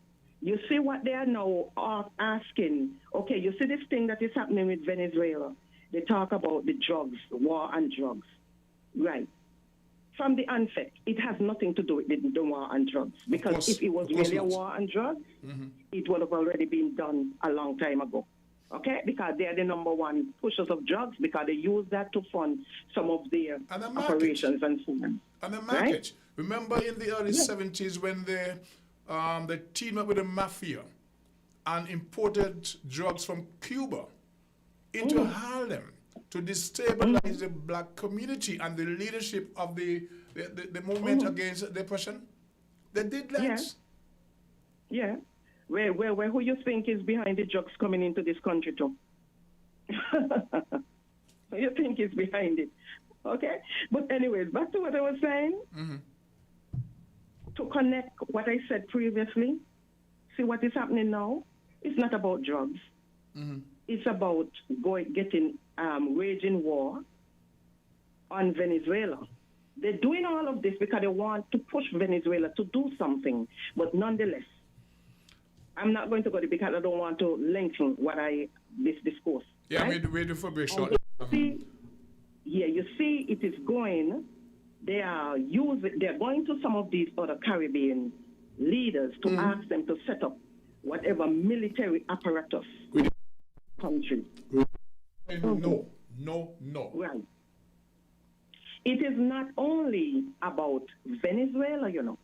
You see what they are now asking. Okay, you see this thing that is happening with Venezuela. They talk about the drugs, the war on drugs. Right. From the onset, it has nothing to do with the war on drugs. Because if it was really a war on drugs, it would have already been done a long time ago. Okay? Because they are the number one pushers of drugs, because they use that to fund some of their operations and so on. And the market. Right? Remember in the early 70s when they teamed up with the mafia and imported drugs from Cuba into Harlem to destabilize the black community and the leadership of the movement against depression? They did that. Yeah. Where who you think is behind the drugs coming into this country too? Who you think is behind it? Okay? But anyways, back to what I was saying. To connect what I said previously, see what is happening now? It's not about drugs. It's about waging war on Venezuela. They're doing all of this because they want to push Venezuela to do something. But nonetheless, I'm not going to go there because I don't want to lengthen this discourse. Yeah, right? we're ready for break shortly. You see it is going. They're going to some of these other Caribbean leaders to ask them to set up whatever military apparatus country. No. Right. It is not only about Venezuela, you know.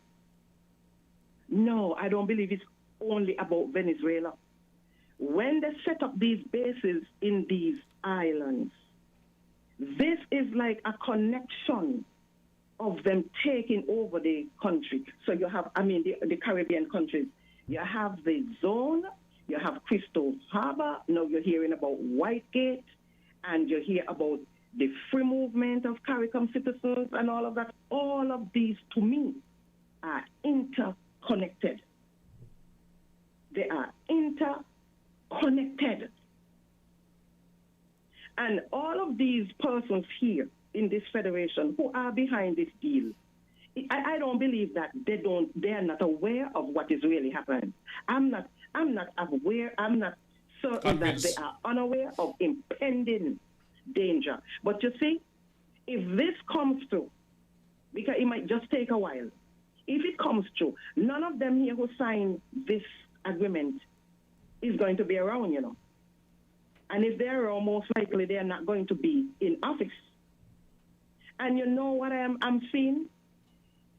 No, I don't believe it's only about Venezuela. When they set up these bases in these islands, this is like a connection of them taking over the country. So you have, the Caribbean countries. You have the zone, you have Crystal Harbor, now you're hearing about Whitegate, and you hear about the free movement of CARICOM citizens and all of that. All of these, to me, are interconnected. They are interconnected. And all of these persons here in this federation who are behind this deal, I don't believe that they are not aware of what is really happening. I'm not aware, I'm not certain that they are unaware of impending danger. But you see, if this comes through, because it might just take a while, if it comes through, none of them here who signed this agreement is going to be around, you know. And if they're around, most likely they are not going to be in office. And you know what I'm seeing?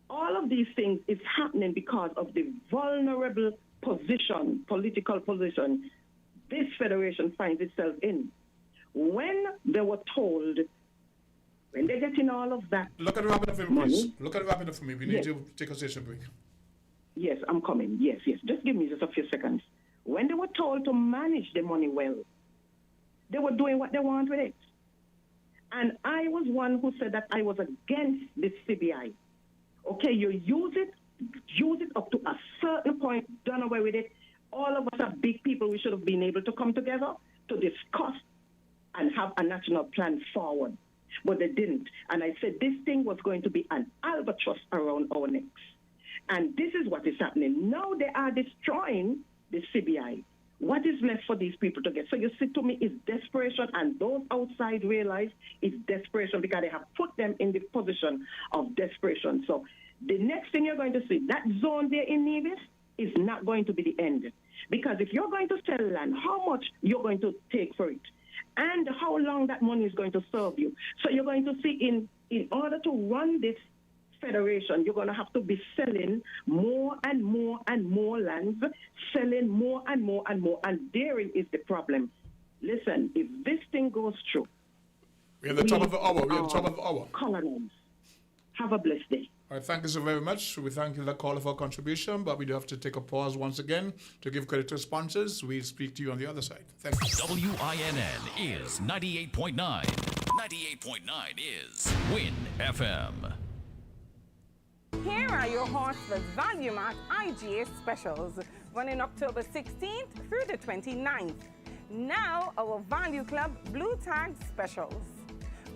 All of these things is happening because of the vulnerable position, political position, this federation finds itself in. When they were told, when they get in all of that. Look at the wrapping up for me, please. Look at the wrapping up for me. We need to take a station break. Yes, I'm coming. Yes. Just give me just a few seconds. When they were told to manage the money well, they were doing what they want with it. And I was one who said that I was against the CBI. Okay, you use it up to a certain point, done away with it. All of us are big people. We should have been able to come together to discuss and have a national plan forward. But they didn't. And I said this thing was going to be an albatross around our necks. And this is what is happening. Now they are destroying the CBI. What is left for these people to get? So you see, to me, it's desperation, and those outside realize it's desperation because they have put them in the position of desperation. So the next thing you're going to see, that zone there in Nevis is not going to be the end. Because if you're going to sell land, how much you're going to take for it? And how long that money is going to serve you. So you're going to see in order to run this federation, you're going to have to be selling more and more and more lands, selling more and more and more, and therein is the problem. Listen, if this thing goes through, we're at the top of the hour. Colonels, have a blessed day. All right, thank you so very much. We thank you for the caller for contribution, but we do have to take a pause once again to give credit to sponsors. We'll speak to you on the other side. Thank you. WINN is 98.9. 98.9 is Win FM. Here are your Horseless Value Mart IGA specials, running October 16th through the 29th. Now, our Value Club Blue Tag specials.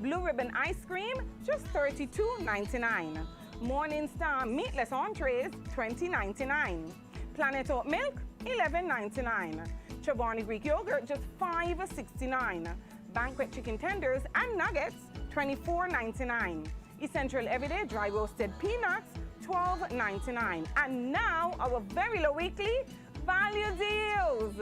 Blue Ribbon Ice Cream, just $32.99. Morning Star Meatless Entrees, $20.99. Planet Oat Milk, $11.99. Chobani Greek Yogurt, just $5.69. Banquet Chicken Tenders and Nuggets, $24.99. Essential Everyday Dry Roasted Peanuts, $12.99. And now, our very low weekly value deals.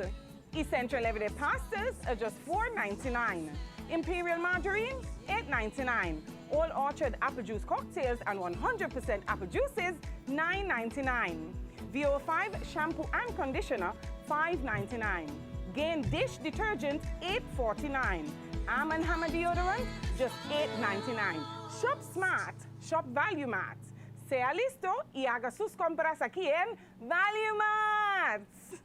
Essential Everyday Pastas are just $4.99. Imperial Margarine, $8.99. All Orchard Apple Juice Cocktails and 100% Apple Juices, $9.99. VO5 Shampoo and Conditioner, $5.99. Gain Dish Detergent, $8.49. Arm & Hammer Deodorant, just $8.99. Shop Smart, Shop Value Mart. Sea listo y haga sus compras aquí en Value Marts.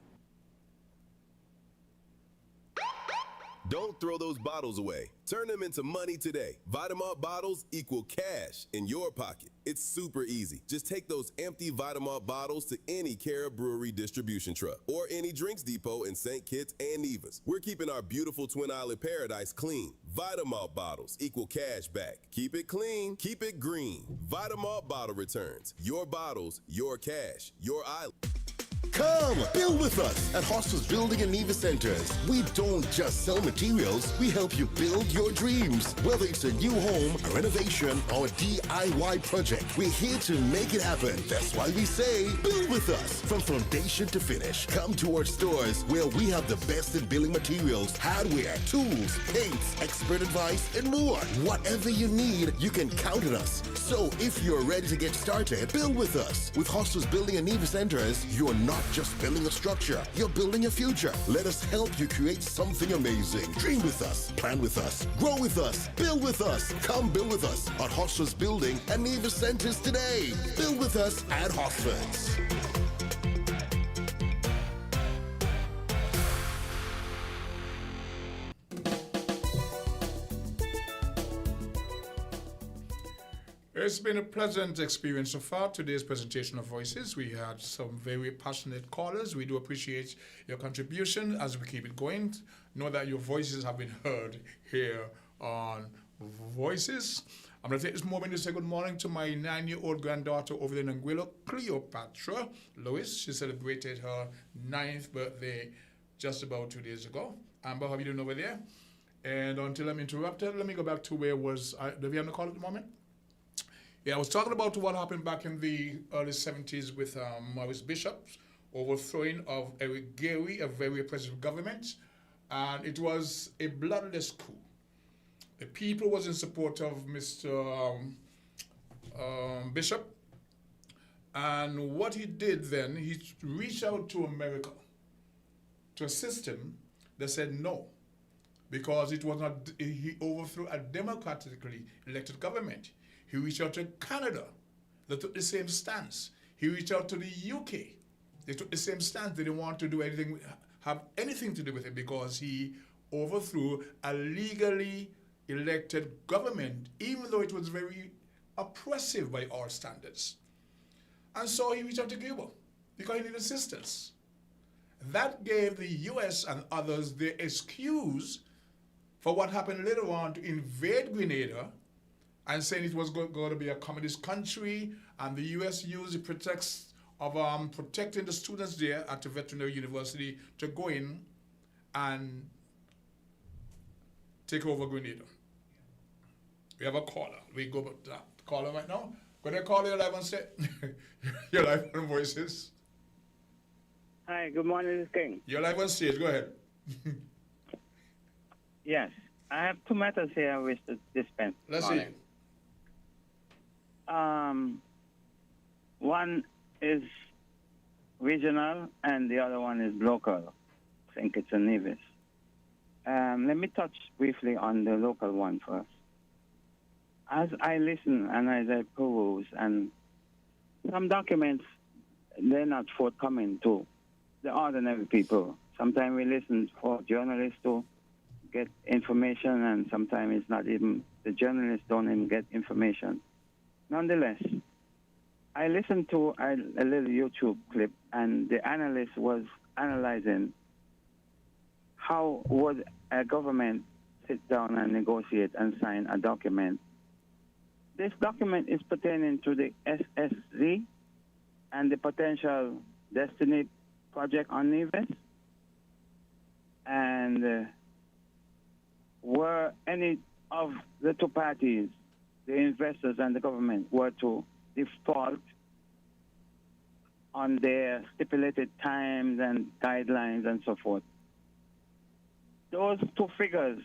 Don't throw those bottles away. Turn them into money today. Vitamalt bottles equal cash in your pocket. It's super easy. Just take those empty Vitamalt bottles to any Cara Brewery distribution truck or any drinks depot in St. Kitts and Nevis. We're keeping our beautiful Twin Island paradise clean. Vitamalt bottles equal cash back. Keep it clean, keep it green. Vitamalt bottle returns. Your bottles, your cash, your island. Come, build with us at Hostels Building and Nevis Centers. We don't just sell materials, we help you build your dreams. Whether it's a new home, a renovation, or a DIY project, we're here to make it happen. That's why we say, build with us. From foundation to finish, come to our stores where we have the best in building materials, hardware, tools, paints, expert advice, and more. Whatever you need, you can count on us. So if you're ready to get started, build with us. With Hostels Building and Nevis Centers, you're not just building a structure, you're building a future. Let us help you create something amazing. Dream with us, plan with us, grow with us, build with us. Come build with us at Hostels Building and Nevis Centers today. Build with us at Hostels. It's been a pleasant experience so far. Today's presentation of voices. We had some very passionate callers. We do appreciate your contribution as we keep it going. Know that your voices have been heard here on Voices. I'm going to take this moment to say good morning to my 9-year-old granddaughter over there in Anguilla, Cleopatra Lois. She celebrated her 9th birthday just about 2 days ago. Amber, how are you doing over there? And until I'm interrupted, let me go back to where was I. Do we have a call at the moment? Yeah, I was talking about what happened back in the early 70s with Maurice Bishop's overthrowing of Eric Gary, a very oppressive government. And it was a bloodless coup. The people was in support of Mr. Bishop. And what he did then, he reached out to America to assist him. They said no, because it was not, he overthrew a democratically elected government. He reached out to Canada. They took the same stance. He reached out to the UK. They took the same stance. They didn't want to do anything, have anything to do with it, because he overthrew a legally elected government, even though it was very oppressive by our standards. And so he reached out to Cuba because he needed assistance. That gave the US and others the excuse for what happened later on to invade Grenada, and saying it was going to be a communist country, and the US used the pretext of protecting the students there at the veterinary university to go in and take over Grenada. We have a caller. We go with that caller right now. Could I call you live on set? You're live on Voices. Hi, good morning, this is King. You're live on stage. Go ahead. Yes, I have 2 matters here with the dispense. Let's see. One is regional and the other one is local. I think it's in Nevis. Let me touch briefly on the local one first. As I listen and as I peruse, and some documents, they're not forthcoming to the ordinary people. Sometimes we listen for journalists to get information, and sometimes it's not even, the journalists don't even get information. Nonetheless, I listened to a little YouTube clip, and the analyst was analyzing how would a government sit down and negotiate and sign a document. This document is pertaining to the SSZ and the potential Destiny project on Nevis. And were any of the 2 parties, the investors and the government, were to default on their stipulated times and guidelines and so forth, those 2 figures,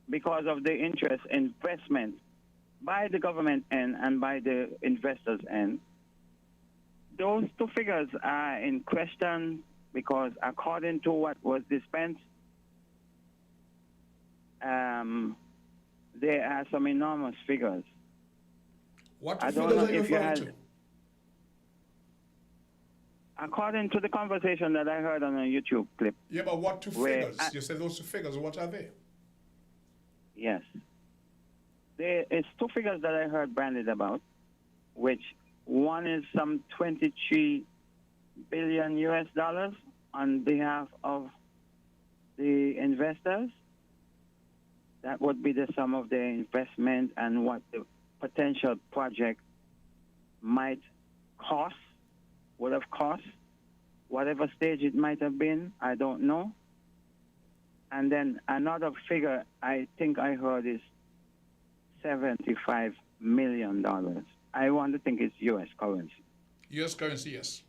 because of the interest investment by the government end and by the investors end, those 2 figures are in question, because according to what was dispensed, there are some enormous figures. What I figures don't know are you if you referring had, to? according to the conversation that I heard on a YouTube clip. Yeah, but what 2 figures? You said those 2 figures. What are they? Yes. There is 2 figures that I heard bandied about, which one is some 23 billion US dollars on behalf of the investors. That would be the sum of their investment and what the potential project might cost, would have cost, whatever stage it might have been, I don't know. And then another figure I think I heard is $75 million. I want to think it's U.S. currency. U.S. currency, yes.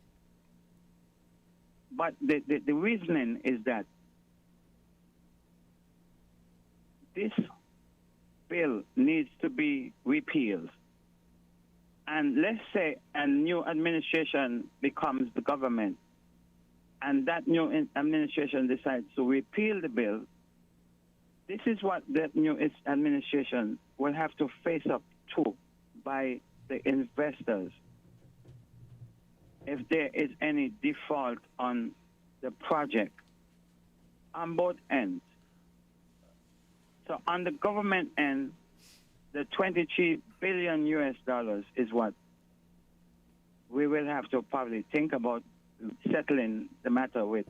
But the reasoning is that this bill needs to be repealed. And let's say a new administration becomes the government, and that new administration decides to repeal the bill. This is what that new administration will have to face up to by the investors if there is any default on the project on both ends. So on the government end, the 23 billion US dollars is what we will have to probably think about settling the matter with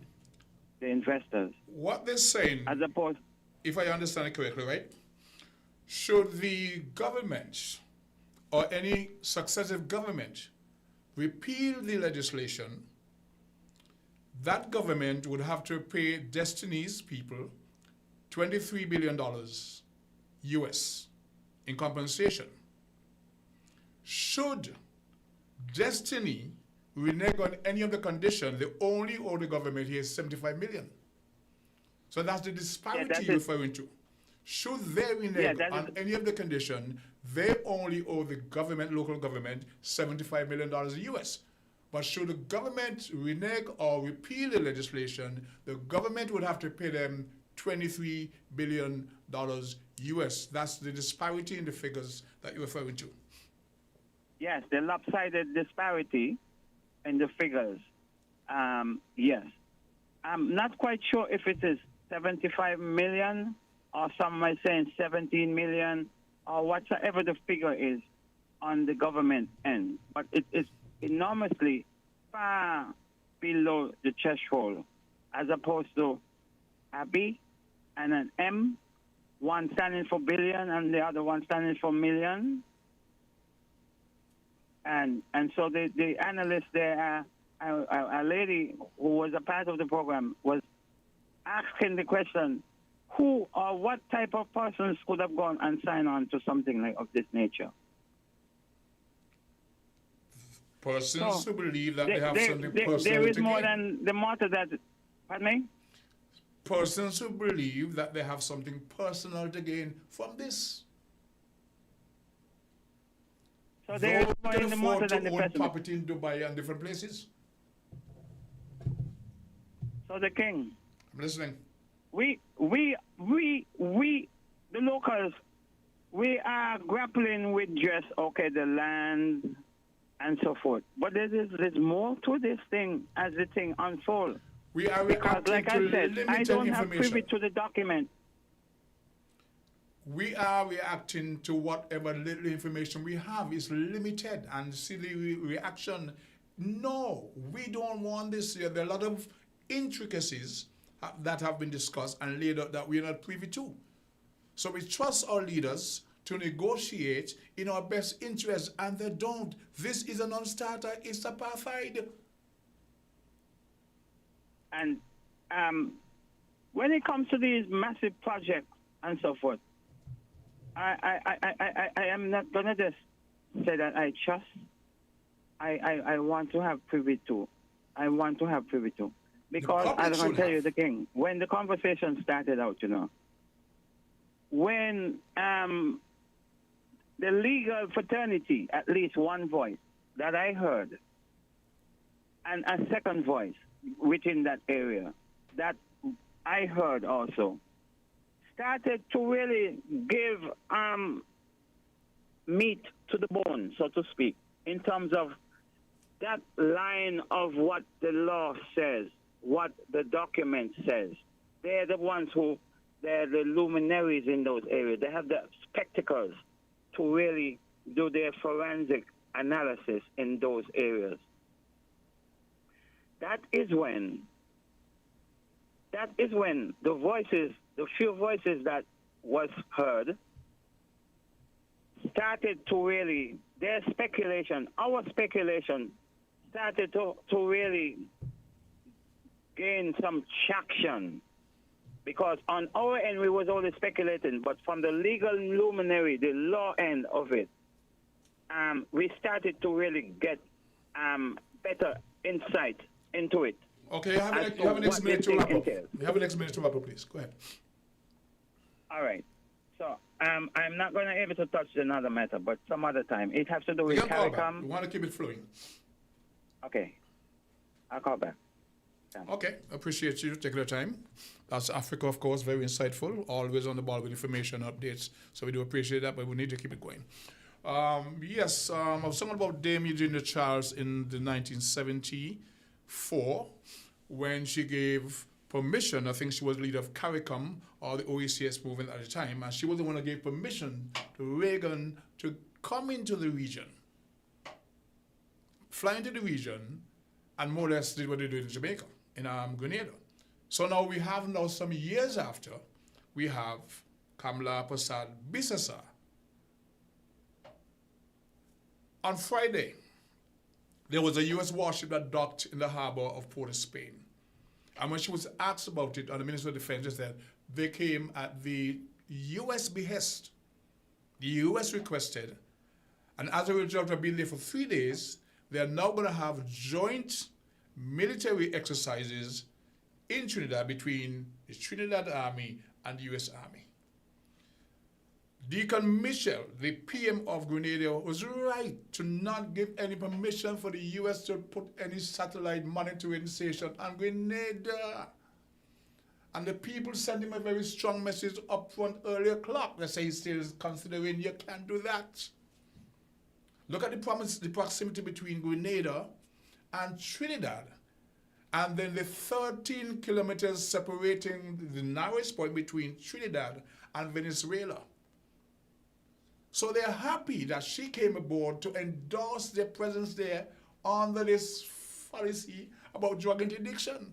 the investors. What they're saying, as opposed, if I understand it correctly, right? Should the government or any successive government repeal the legislation, that government would have to pay Destiny's people $23 billion US in compensation. Should Destiny renege on any of the conditions, they only owe the government here $75 million. So that's the disparity you're referring to. Should they renege on any of the conditions, they only owe the government, local government, $75 million US. But should the government renege or repeal the legislation, the government would have to pay them $23 billion US. That's the disparity in the figures that you're referring to. Yes, the lopsided disparity in the figures. Yes. I'm not quite sure if it is 75 million or some are saying 17 million or whatever the figure is on the government end. But it is enormously far below the threshold as opposed to a B and an M, one standing for billion and the other one standing for million. And so the analyst there, a lady who was a part of the program, was asking the question, who or what type of persons could have gone and signed on to something like of this nature? Persons who believe that they have something personal to gain. There is more than the motto that, pardon me? Persons who believe that they have something personal to gain from this. So there is more in the motto than the president. Property in Dubai and different places. So the king. I'm listening. We, the locals, we are grappling with just, okay, the land and so forth. But there's more to this thing as the thing unfolds. We are because, like I said, I don't have privy to the document. We are reacting to whatever little information we have is limited and silly reaction. No, we don't want this here. There are a lot of intricacies that have been discussed and laid out that we're not privy to. So we trust our leaders to negotiate in our best interest, and they don't. This is a non-starter. It's apartheid. And when it comes to these massive projects and so forth, I am not gonna just say that I trust. I want to have privy to. I want to have privy to. Because I'm going to tell you the king, when the conversation started out, you know, when the legal fraternity, at least one voice that I heard, and a second voice within that area that I heard also, started to really give meat to the bone, so to speak, in terms of that line of what the law says, what the document says. They're the ones they're the luminaries in those areas. They have the spectacles to really do their forensic analysis in those areas. That is when the voices, the few voices that was heard, started to really, their speculation, our speculation, started to really gain some traction. Because on our end, we was only speculating, but from the legal luminary, the law end of it, we started to really get better insight into it. Okay, you have an next minute to wrap up. You have an next minute to wrap up, please. Go ahead. All right. So I'm not going to be able to touch another matter, but some other time. It has to do with CARICOM. You want to keep it flowing. Okay. I'll call back. Okay, appreciate you taking the time. That's Africa, of course, very insightful, always on the ball with information updates. So we do appreciate that, but we need to keep it going. I was talking about Dame Eugenia Charles in the 1974 when she gave permission. I think she was leader of CARICOM or the OECS movement at the time, and she was the one that gave permission to Reagan to come into the region, fly into the region, and more or less did what they did in Jamaica, in Grenada. So now we have some years after, we have Kamla Prasad Bisasa. On Friday, there was a U.S. warship that docked in the harbor of Port of Spain. And when she was asked about it, the Minister of Defense said they came at the U.S. behest. The U.S. requested, and as a result of being there for 3 days, they are now going to have joint military exercises in Trinidad between the Trinidad Army and the U.S. Army. Deacon Mitchell, the PM of Grenada, was right to not give any permission for the U.S. to put any satellite monitoring station on Grenada. And the people sent him a very strong message up front earlier o'clock. They say he's still considering you can't do that. Look at the proximity between Grenada and Trinidad. And then the 13 kilometers separating the narrowest point between Trinidad and Venezuela. So they're happy that she came aboard to endorse their presence there under this policy about drug interdiction.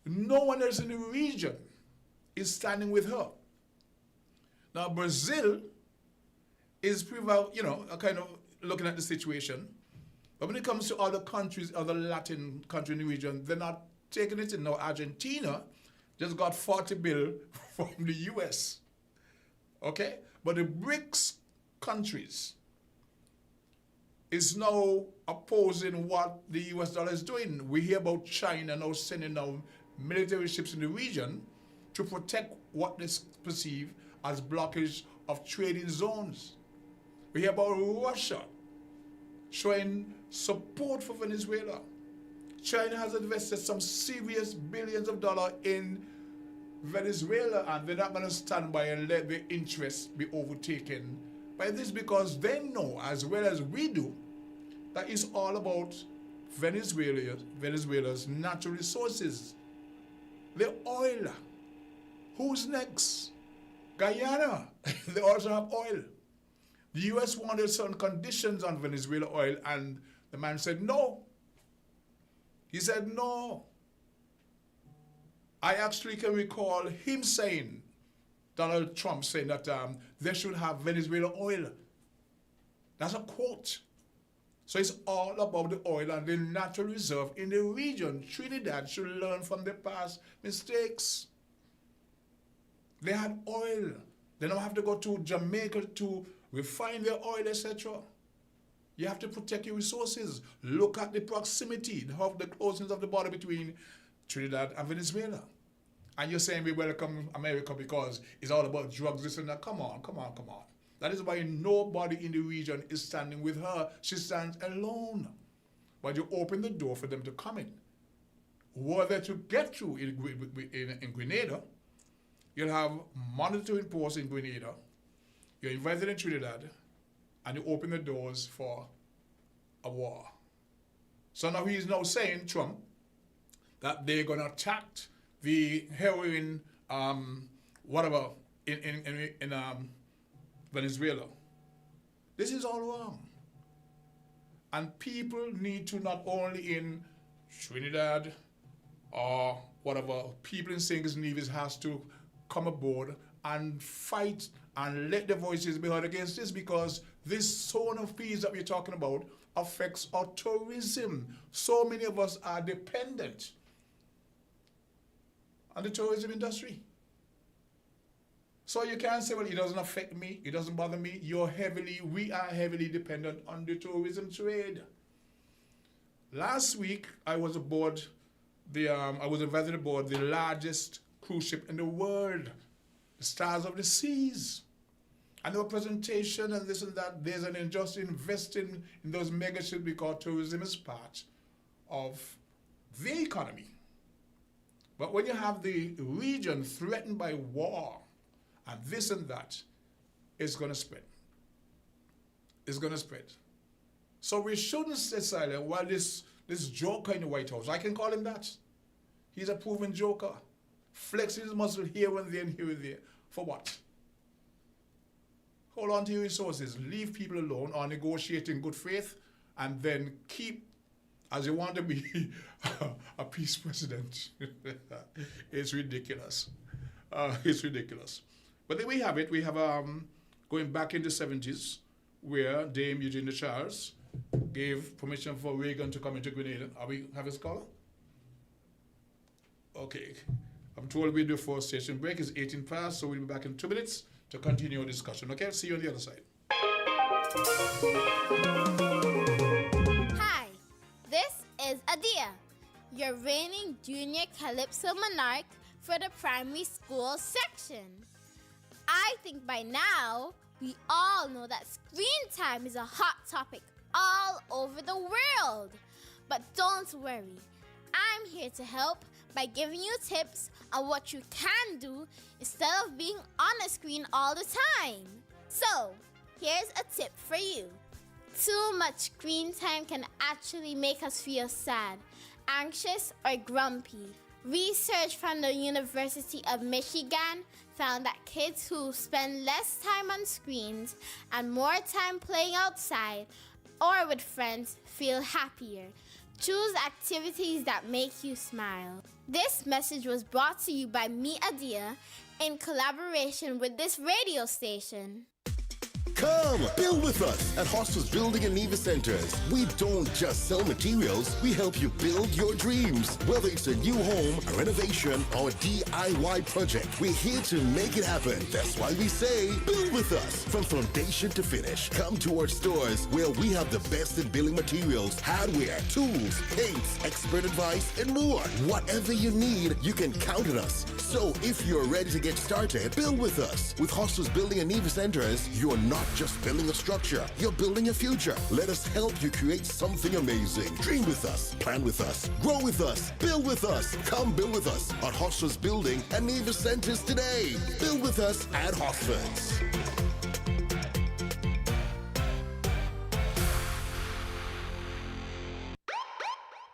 No one else in the region is standing with her. Now Brazil is kind of looking at the situation. But when it comes to other countries, other Latin countries in the region, they're not taking it in. Now Argentina just got $40 billion from the US. Okay? But the BRICS countries is now opposing what the US dollar is doing. We hear about China now sending now military ships in the region to protect what they perceive as blockage of trading zones. We hear about Russia showing support for Venezuela. China has invested some serious billions of dollars in Venezuela, and they're not going to stand by and let their interests be overtaken by this, because they know as well as we do that it's all about Venezuela's natural resources. The oil. Who's next? Guyana. They also have oil. The US wanted certain conditions on Venezuela oil, and the man said no. He said no. I actually can recall him saying, Donald Trump saying that they should have Venezuela oil. That's a quote. So it's all about the oil and the natural reserve in the region. Trinidad should learn from their past mistakes. They had oil. They don't have to go to Jamaica to refine their oil, etc. You have to protect your resources. Look at the proximity of the closeness of the border between Trinidad and Venezuela. And you're saying we welcome America because it's all about drugs, this and that. Come on. That is why nobody in the region is standing with her. She stands alone. But you open the door for them to come in. Were they to get through in Grenada, you'll have monitoring posts in Grenada, you're invited in Trinidad, and you open the doors for a war. So now he's now saying, Trump, that they're going to attack the heroin, whatever, in Venezuela. This is all wrong. And people need to, not only in Trinidad or whatever, people in St. Nevis has to come aboard and fight and let their voices be heard against this, because this zone of peace that we're talking about affects our tourism. So many of us are dependent on the tourism industry. So you can't say, well, it doesn't affect me, it doesn't bother me. We are heavily dependent on the tourism trade. Last week, I was aboard I was invited aboard the largest cruise ship in the world, the Stars of the Seas. And there were presentation and this and that. There's an injustice investing in those mega ships because tourism is part of the economy. But when you have the region threatened by war and this and that, it's going to spread. It's going to spread. So we shouldn't stay silent while this joker in the White House, I can call him that. He's a proven joker. Flexing his muscle here and there and here and there. For what? Hold on to your resources. Leave people alone or negotiate in good faith and then keep as you want to be a peace president. It's ridiculous. It's ridiculous. But then we have it. We have going back in the 70s where Dame Eugenia Charles gave permission for Reagan to come into Grenada. Are we have his caller? Okay. I'm told we'll do a 4-station break. It's 18 past, so we'll be back in 2 minutes to continue our discussion. Okay, see you on the other side. Hi, this is Adia, your reigning junior Calypso monarch for the primary school section. I think by now, we all know that screen time is a hot topic all over the world. But don't worry, I'm here to help by giving you tips on what you can do instead of being on a screen all the time. So, here's a tip for you. Too much screen time can actually make us feel sad, anxious, or grumpy. Research from the University of Michigan found that kids who spend less time on screens and more time playing outside or with friends feel happier. Choose activities that make you smile. This message was brought to you by me, Adia, in collaboration with this radio station. Come, build with us at Hostels Building and Nevis Centers. We don't just sell materials, we help you build your dreams. Whether it's a new home, a renovation, or a DIY project, we're here to make it happen. That's why we say, build with us. From foundation to finish, come to our stores where we have the best in building materials, hardware, tools, paints, expert advice, and more. Whatever you need, you can count on us. So if you're ready to get started, build with us. With Hostels Building and Nevis Centers, you're not just building a structure, you're building a future. Let us help you create something amazing. Dream with us, plan with us, grow with us, build with us. Come build with us at Hostels Building and Nevis Centers today. Build with us at Hostels.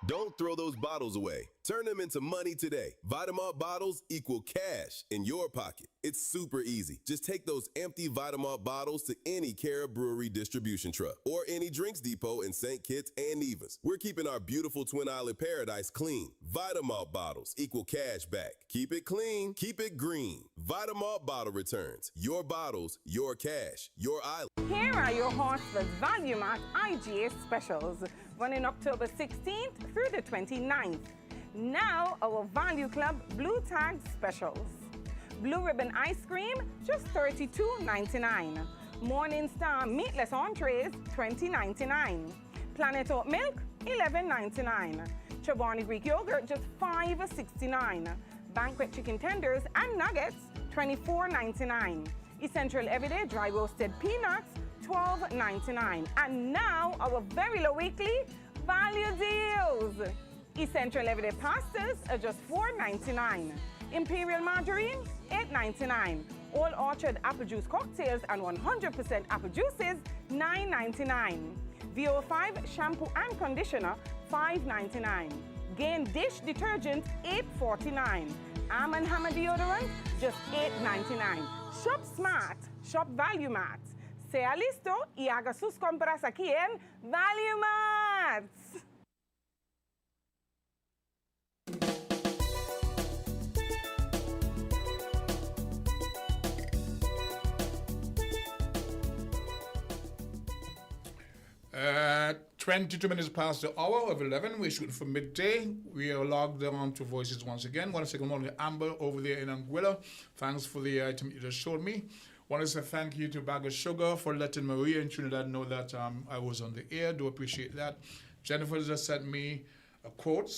Don't throw those bottles away. Turn them into money today. Vitamalt bottles equal cash in your pocket. It's super easy. Just take those empty Vitamalt bottles to any Cara Brewery distribution truck or any drinks depot in St. Kitts and Nevis. We're keeping our beautiful Twin Island paradise clean. Vitamalt bottles equal cash back. Keep it clean, keep it green. Vitamalt bottle returns. Your bottles, your cash, your island. Here are your Horseless Value Mart IGA specials, running October 16th through the 29th. Now, our Value Club Blue Tag specials. Blue Ribbon Ice Cream, just $32.99. Morning Star Meatless Entrees, $20.99. Planet Oat Milk, $11.99. Chobani Greek Yogurt, just $5.69. Banquet Chicken Tenders and Nuggets, $24.99. Essential Everyday Dry Roasted Peanuts, $12.99. And now, our very low weekly value deals. Essential Everyday Pastas are just $4.99. Imperial Margarine, $8.99. All Orchard Apple Juice Cocktails and 100% apple juices, $9.99. VO5 Shampoo and Conditioner, $5.99. Gain Dish Detergent, $8.49. Arm & Hammer Deodorant, just $8.99. Shop Smart, Shop Value Mart. Sea listo y haga sus compras aquí en Value Mart. At 22 minutes past the hour of 11, we're shooting for midday. We are logged on to Voices once again. Want to say good morning to Amber over there in Anguilla. Thanks for the item you just showed me. Want to say thank you to Bag of Sugar for letting Maria in Trinidad know that I was on the air. Do appreciate that. Jennifer just sent me a quote.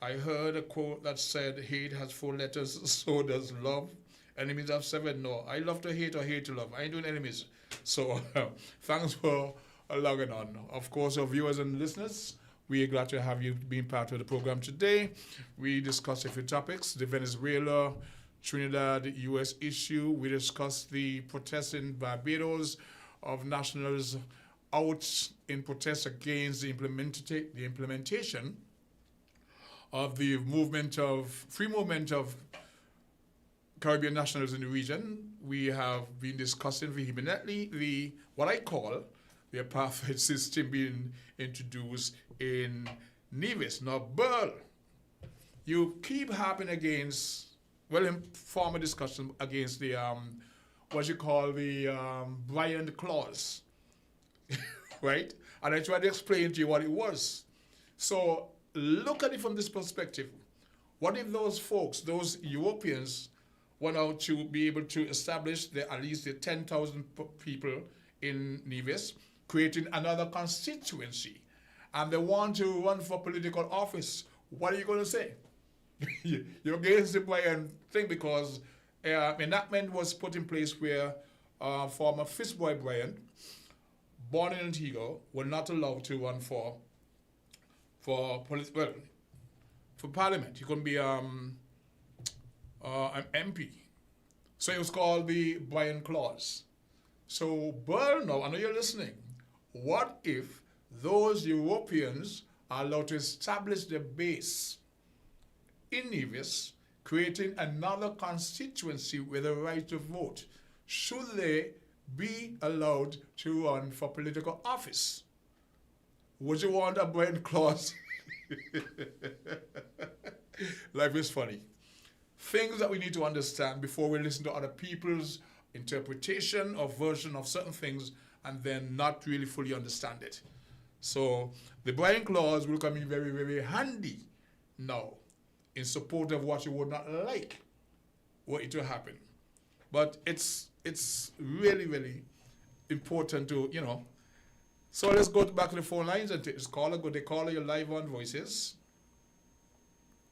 I heard a quote that said, hate has 4 letters, so does love. Enemies have 7. No, I love to hate or hate to love. I ain't doing enemies. So thanks for logging on. Of course, our viewers and listeners, we are glad to have you being part of the program today. We discussed a few topics, the Venezuela, Trinidad, U.S. issue. We discussed the protests in Barbados of nationals out in protest against the implementation of the free movement of Caribbean nationals in the region, we have been discussing vehemently what I call the apartheid system being introduced in Nevis. Now, Burl, you keep harping against, in former discussion against the, what you call the Bryant Clause, right? And I tried to explain to you what it was. So look at it from this perspective. What if those folks, those Europeans, want out to be able to establish at least the 10,000 people in Nevis, creating another constituency, and they want to run for political office? What are you going to say? You're against the Bryant thing because enactment was put in place where former Fitzroy Bryant, born in Antigua, were not allowed to run for parliament. He couldn't be an MP. So it was called the Bryant Clause. So, Burl, now, I know you're listening. What if those Europeans are allowed to establish their base in Nevis, creating another constituency with a right to vote? Should they be allowed to run for political office? Would you want a Bryant Clause? Life is funny. Things that we need to understand before we listen to other people's interpretation or version of certain things and then not really fully understand it. So the Bryant Clause will come in very, very handy now in support of what you would not like were it to happen. But it's really, really important to, So let's go back to the phone lines and take this caller. They call your live on Voices.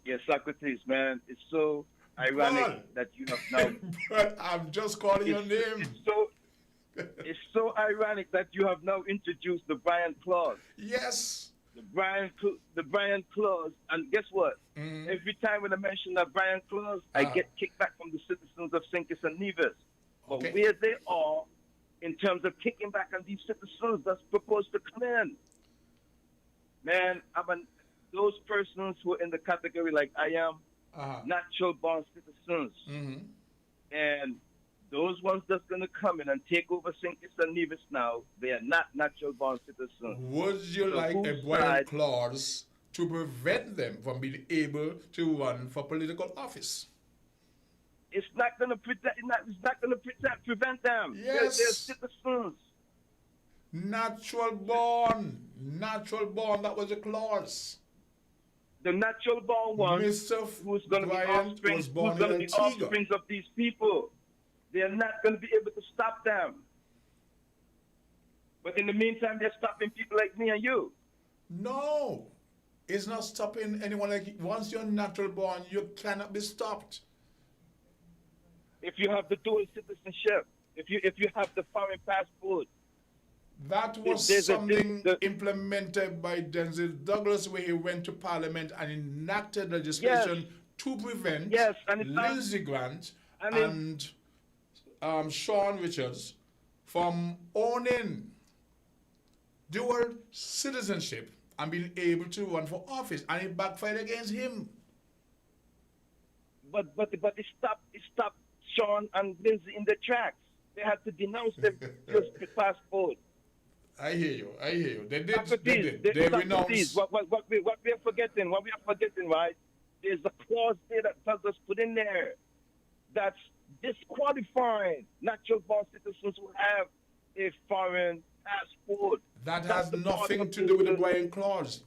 Yes, Socrates, man. It's so ironic that you have now. But I'm just calling your name. It's so ironic that you have now introduced the Bryant Clause. Yes. The Bryant Clause, and guess what? Every time when I mention that Bryant Clause, I get kickback from the citizens of St. Kitts and Nevis. But where they are in terms of kicking back on these citizens that's proposed to come in, man, those persons who are in the category like I am, natural born citizens, and those ones that's going to come in and take over St. Kitts and Nevis now, they are not natural born citizens. Would you like a Bryant Clause to prevent them from being able to run for political office? It's not going to prevent them. Yes. They're citizens. Natural born. That was a clause. The natural born one, who's going to be offspring of these people. They're not going to be able to stop them. But in the meantime, they're stopping people like me and you. No. It's not stopping anyone like you. Once you're natural born, you cannot be stopped. If you have the dual citizenship, if you have the foreign passport. That was something implemented by Denzel Douglas, where he went to Parliament and enacted legislation to prevent Lindsey Grant and Sean Richards from owning dual citizenship and being able to run for office, and it backfired against him. But it stopped Sean and Lindsey in the tracks. They had to denounce them just the passport. I hear you. They did. They renounced. What we are forgetting, right? There's a clause there that tells us put in there that's disqualifying natural born citizens who have a foreign passport. That has nothing to do with the Bryant Clause.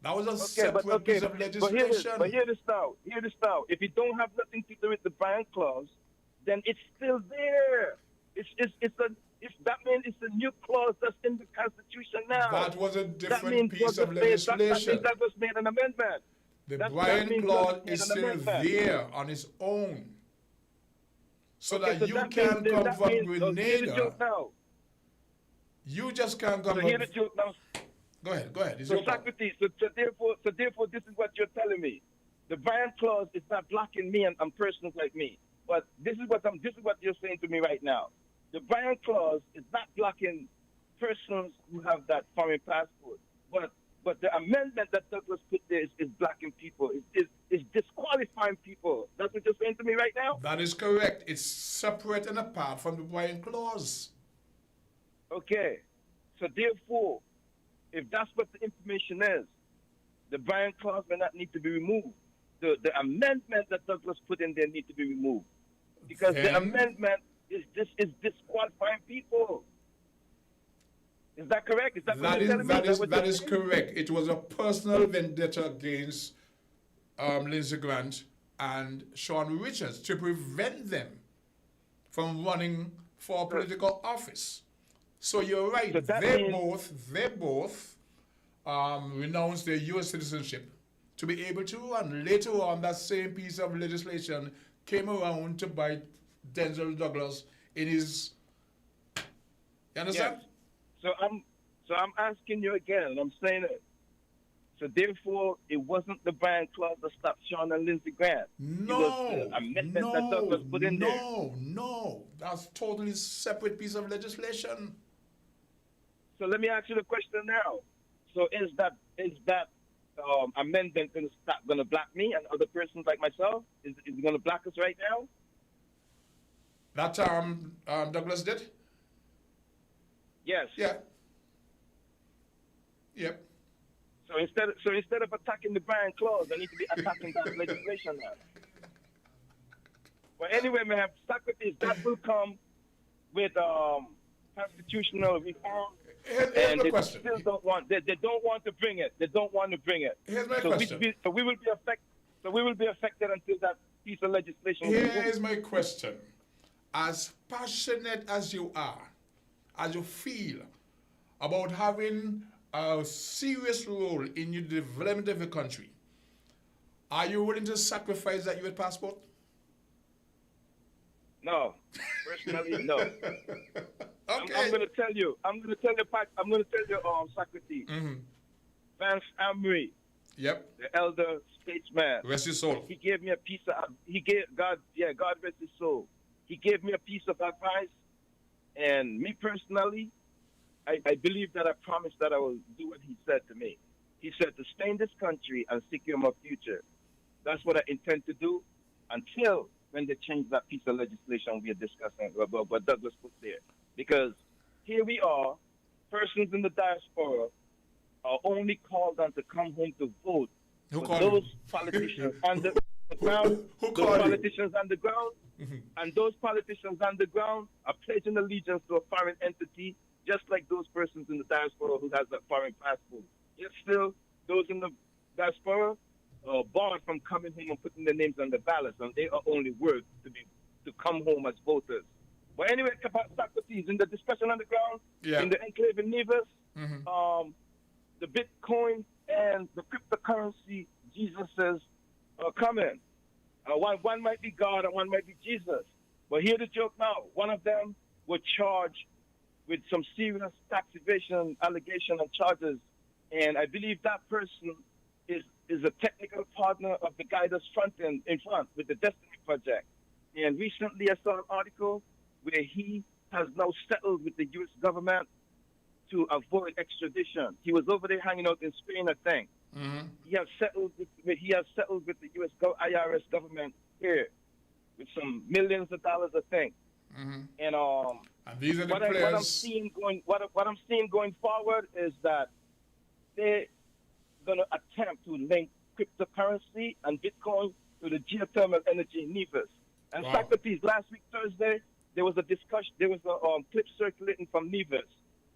That was a separate piece of legislation. But hear this now. If it don't have nothing to do with the Bryant Clause, then it's still there. That means it's a new clause that's in the Constitution now. That was a different piece of legislation. That was made an amendment. The Bryant Clause is still there on its own. So that you can come from Grenada. You just can't come from... Hear the joke now. Go ahead. So Socrates, so therefore, this is what you're telling me. The Bryant Clause is not blocking me and persons like me. But this is what you're saying to me right now. The Bryant Clause is not blocking persons who have that foreign passport, but But the amendment that Douglas put there is blacking people, is disqualifying people. That's what you're saying to me right now? That is correct. It's separate and apart from the Bryan clause. Okay. So therefore, if that's what the information is, the Bryan clause may not need to be removed. The amendment that Douglas put in there need to be removed. Because the amendment is disqualifying people. Is that correct? Is that what you're telling me? That is correct. It was a personal vendetta against Lindsey Grant and Sean Richards to prevent them from running for political office. So you're right. So they both renounced their U.S. citizenship to be able to run. Later on, that same piece of legislation came around to bite Denzel Douglas in his. You understand? Yes. So I'm asking you again, and I'm saying it. So therefore, it wasn't the Bryan clause that stopped Sean and Lindsey Grant. It was the amendment that Douglas put in there. No, that's totally separate piece of legislation. So let me ask you the question now. So is that amendment going to block me and other persons like myself? Is it going to block us right now? That Douglas did? Yes. Yeah. Yep. So instead of attacking the Bryan clause, I need to be attacking that legislation now. Well, anyway, man, Socrates, that will come with constitutional reform. Here's the question. Still don't want. They don't want to bring it. They don't want to bring it. Here's my question. We will be affected. So we will be affected until that piece of legislation. Here is my question. As passionate as you are, as you feel about having a serious role in the development of the country, are you willing to sacrifice that U.S. passport? No, personally, no. Okay. I'm going to tell you, Socrates. Mm-hmm. Vance Amory. Yep. The elder statesman. Rest his soul. He gave me a piece of. God rest his soul. He gave me a piece of advice, and me personally, I believe that I promised that I will do what he said to me. He said to stay in this country and secure my future. That's what I intend to do until when they change that piece of legislation we are discussing about what Douglas put there. Because here we are, persons in the diaspora are only called on to come home to vote. Who for those politicians on the ground, and those politicians on the ground are pledging allegiance to a foreign entity, just like those persons in the diaspora who has a foreign passport. Yet still, those in the diaspora are barred from coming home and putting their names on the ballots, and they are only worth to come home as voters. But anyway, Socrates, in the discussion on the ground, in the enclave in Nevis, the Bitcoin and the cryptocurrency, Jesus says, are coming. One might be God and one might be Jesus. But here's the joke now. One of them was charged with some serious tax evasion allegation and charges. And I believe that person is a technical partner of the guy that's in front with the Destiny Project. And recently I saw an article where he has now settled with the U.S. government to avoid extradition. He was over there hanging out in Spain, I think. Mm-hmm. He has settled with the U.S. IRS government here with some millions of dollars, I think. Mm-hmm. And these are the what I'm seeing going forward is that they're going to attempt to link cryptocurrency and Bitcoin to the geothermal energy in Nevis. And Socrates, last week Thursday, there was a discussion. There was a clip circulating from Nevis.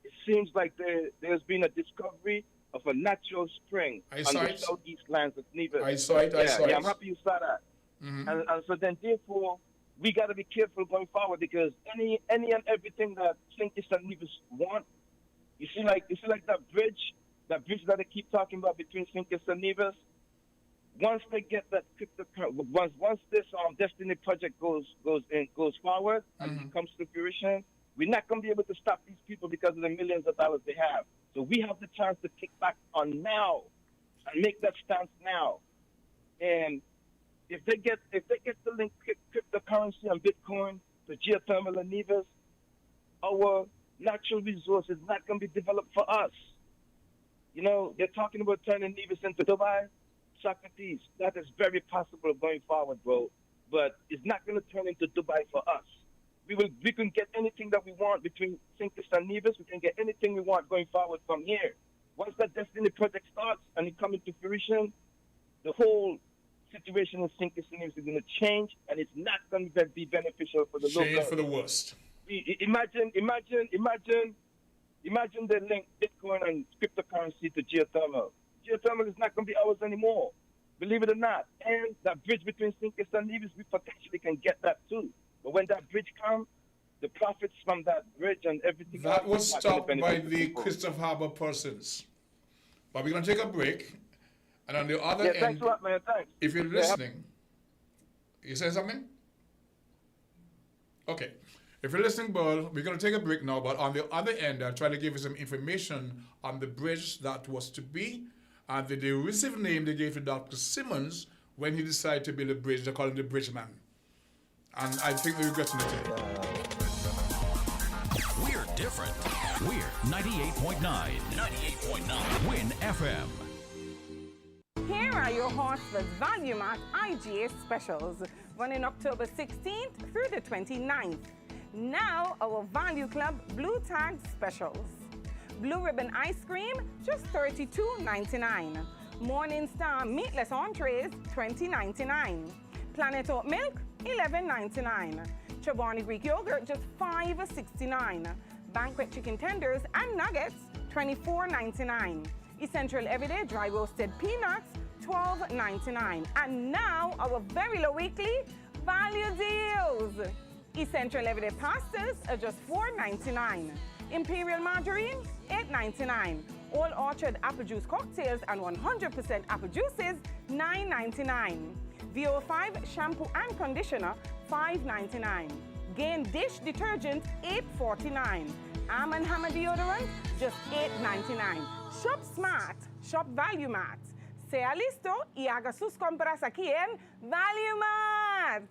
It seems like there's been a discovery of a natural spring on the southeast lands of Nevis. I saw it. I'm happy you saw that. Mm-hmm. And so then, therefore, we got to be careful going forward because any and everything that St. Kitts and Nevis want, you see like that bridge that they keep talking about between St. Kitts and Nevis. Once they get that once this Destiny Project goes forward and it comes to fruition, we're not going to be able to stop these people because of the millions of dollars they have. So we have the chance to kick back on now and make that stance now. And if they get to link cryptocurrency and Bitcoin to geothermal and Nevis, our natural resource is not going to be developed for us. You know, they're talking about turning Nevis into Dubai. Socrates, that is very possible going forward, bro. But it's not going to turn into Dubai for us. We can get anything that we want between St. Kitts and Nevis. We can get anything we want going forward from here. Once that Destiny project starts and it comes into fruition, the whole situation in St. Kitts and Nevis is going to change, and it's not going to be beneficial for the change local. for the worst. Imagine they link Bitcoin and cryptocurrency to geothermal. Geothermal is not going to be ours anymore, believe it or not. And that bridge between St. Kitts and Nevis, we potentially can get that too. But when that bridge comes, the profits from that bridge and everything that was is not gonna stopped by benefit the people. Christopher Harbour persons. But we're going to take a break. And on the other end, thanks a lot, man. Thanks. if you're listening, you say something? Okay. If you're listening, Burl, we're going to take a break now. But on the other end, I'll try to give you some information on the bridge that was to be and the derisive name they gave to Dr. Simmons when he decided to build a bridge. They call him the Bridge Man. And I think they're regretting it. We're different. We're 98.9. 98.9 Win FM. Here are your Horseless Value Mart IGA specials running October 16th through the 29th. Now, our Value Club Blue Tag specials. Blue Ribbon Ice Cream, just $32.99. Morning Star Meatless Entrees, $20.99. Planet Oat Milk, $11.99. Chobani Greek Yogurt, just $5.69. Banquet Chicken Tenders and Nuggets, $24.99. Essential Everyday Dry Roasted Peanuts, $12.99. And now, our very low weekly value deals. Essential Everyday Pastas are just $4.99. Imperial Margarine, $8.99. All Orchard Apple Juice Cocktails and 100% apple juices, $9.99. VO5 Shampoo and Conditioner, $5.99. Gain Dish Detergent, $8.49. Arm & Hammer Deodorant, just $8.99. Shop Smart, Shop Value Mart. Sea listo y haga sus compras aquí en Value Mart.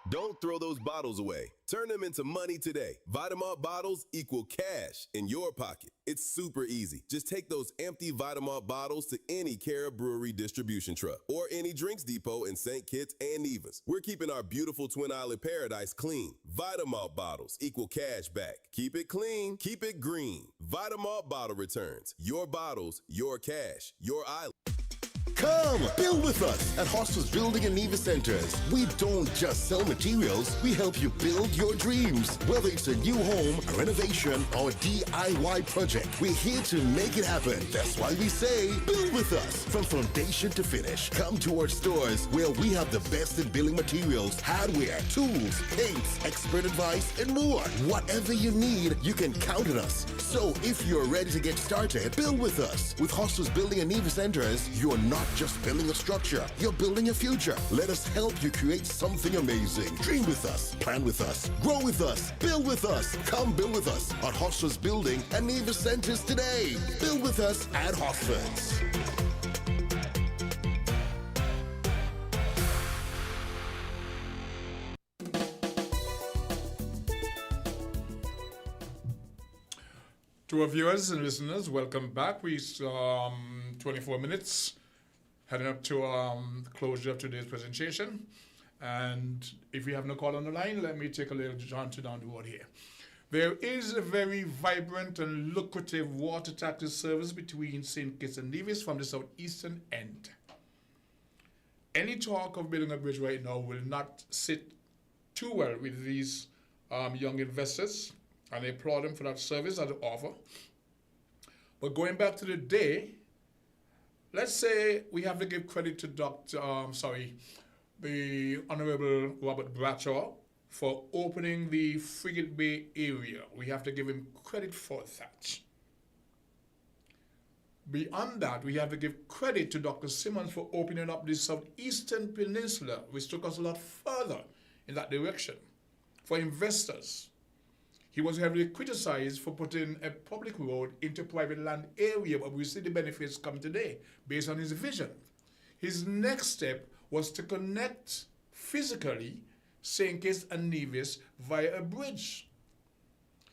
Don't throw those bottles away. Turn them into money today. Vitamalt bottles equal cash in your pocket. It's super easy. Just take those empty Vitamalt bottles to any Cara Brewery distribution truck or any drinks depot in St. Kitts and Nevis. We're keeping our beautiful Twin Island paradise clean. Vitamalt bottles equal cash back. Keep it clean, keep it green. Vitamalt bottle returns. Your bottles, your cash, your island. Come, build with us at Hostels Building and Nevis Centers. We don't just sell materials, we help you build your dreams. Whether it's a new home, a renovation, or a DIY project, we're here to make it happen. That's why we say, build with us. From foundation to finish, come to our stores where we have the best in building materials, hardware, tools, paints, expert advice, and more. Whatever you need, you can count on us. So if you're ready to get started, build with us. With Hostels Building and Nevis Centers, you're not just building a structure, you're building a future. Let us help you create something amazing. Dream with us, plan with us, grow with us, build with us. Come build with us at Hostels Building and Nevis Centers today. Build with us at Hostels. To our viewers and listeners, welcome back. We 24 minutes heading up to the closure of today's presentation. And if we have no call on the line, let me take a little jaunt down the road here. There is a very vibrant and lucrative water taxi service between St. Kitts and Nevis from the southeastern end. Any talk of building a bridge right now will not sit too well with these young investors, and I applaud them for that service that they offer. But going back to the day, let's say we have to give credit to the Honorable Robert Bradshaw for opening the Frigate Bay area. We have to give him credit for that. Beyond that, we have to give credit to Dr. Simmons for opening up the southeastern peninsula, which took us a lot further in that direction. For investors, he was heavily criticized for putting a public road into private land area, but we see the benefits come today based on his vision. His next step was to connect physically St. Kitts and Nevis via a bridge.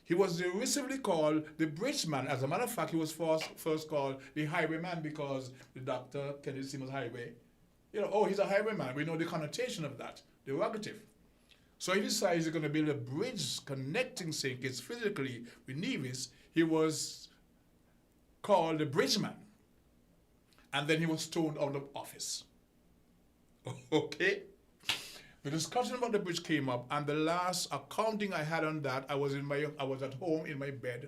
He was derisively called the bridge man. As a matter of fact, he was first called the highwayman because the doctor Kennedy Simmons Highway. You know, oh, he's a highwayman. We know the connotation of that, derogative. So he decides he's going to build a bridge connecting St. Kitts physically with Nevis. He was called the bridge man. And then he was thrown out of office. Okay? The discussion about the bridge came up, and the last accounting I had on that, I was at home in my bed.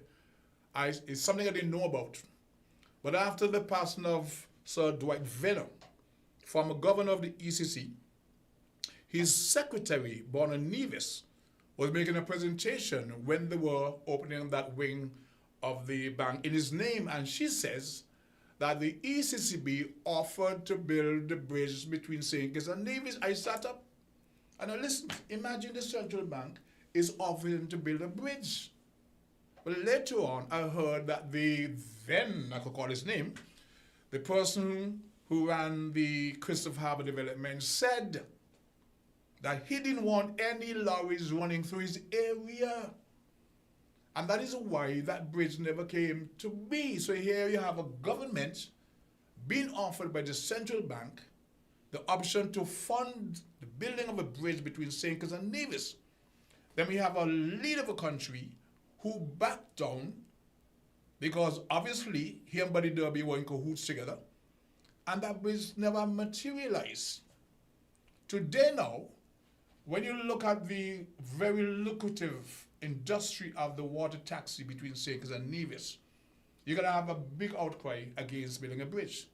It's something I didn't know about. But after the passing of Sir Dwight Venner, former governor of the ECC, his secretary, born in Nevis, was making a presentation when they were opening that wing of the bank in his name, and she says that the ECCB offered to build the bridge between St. Kitts and Nevis. I sat up and I listened. Imagine the central bank is offering to build a bridge. But later on, I heard that I could call his name, the person who ran the Christopher Harbour development said that he didn't want any lorries running through his area. And that is why that bridge never came to be. So here you have a government being offered by the central bank the option to fund the building of a bridge between St. Kitts and Nevis. Then we have a leader of a country who backed down because obviously he and Buddy Derby were in cahoots together, and that bridge never materialized. Today now, when you look at the very lucrative industry of the water taxi between St. Kitts and Nevis, you're going to have a big outcry against building a bridge.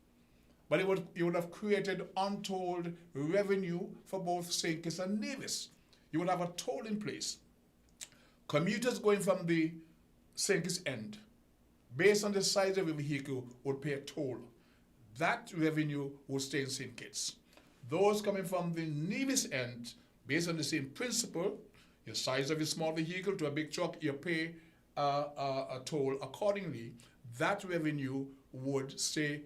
But it would have created untold revenue for both St. Kitts and Nevis. You would have a toll in place. Commuters going from the St. Kitts end, based on the size of your vehicle, would pay a toll. That revenue would stay in St. Kitts. Those coming from the Nevis end, based on the same principle, your size of your small vehicle to a big truck, you pay a toll accordingly. That revenue would stay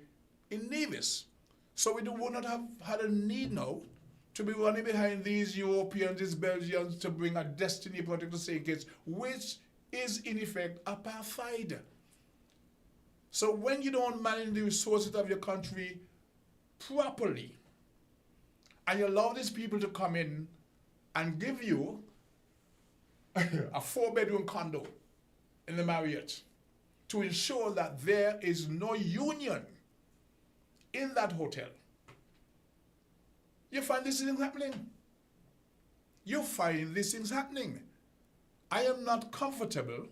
in Nevis. So we would not have had a need now to be running behind these Europeans, these Belgians, to bring a destiny project to St. Kitts, which is in effect apartheid. So when you don't manage the resources of your country properly, and you allow these people to come in and give you a 4-bedroom condo in the Marriott to ensure that there is no union in that hotel, you find these things happening. You find these things happening. I am not comfortable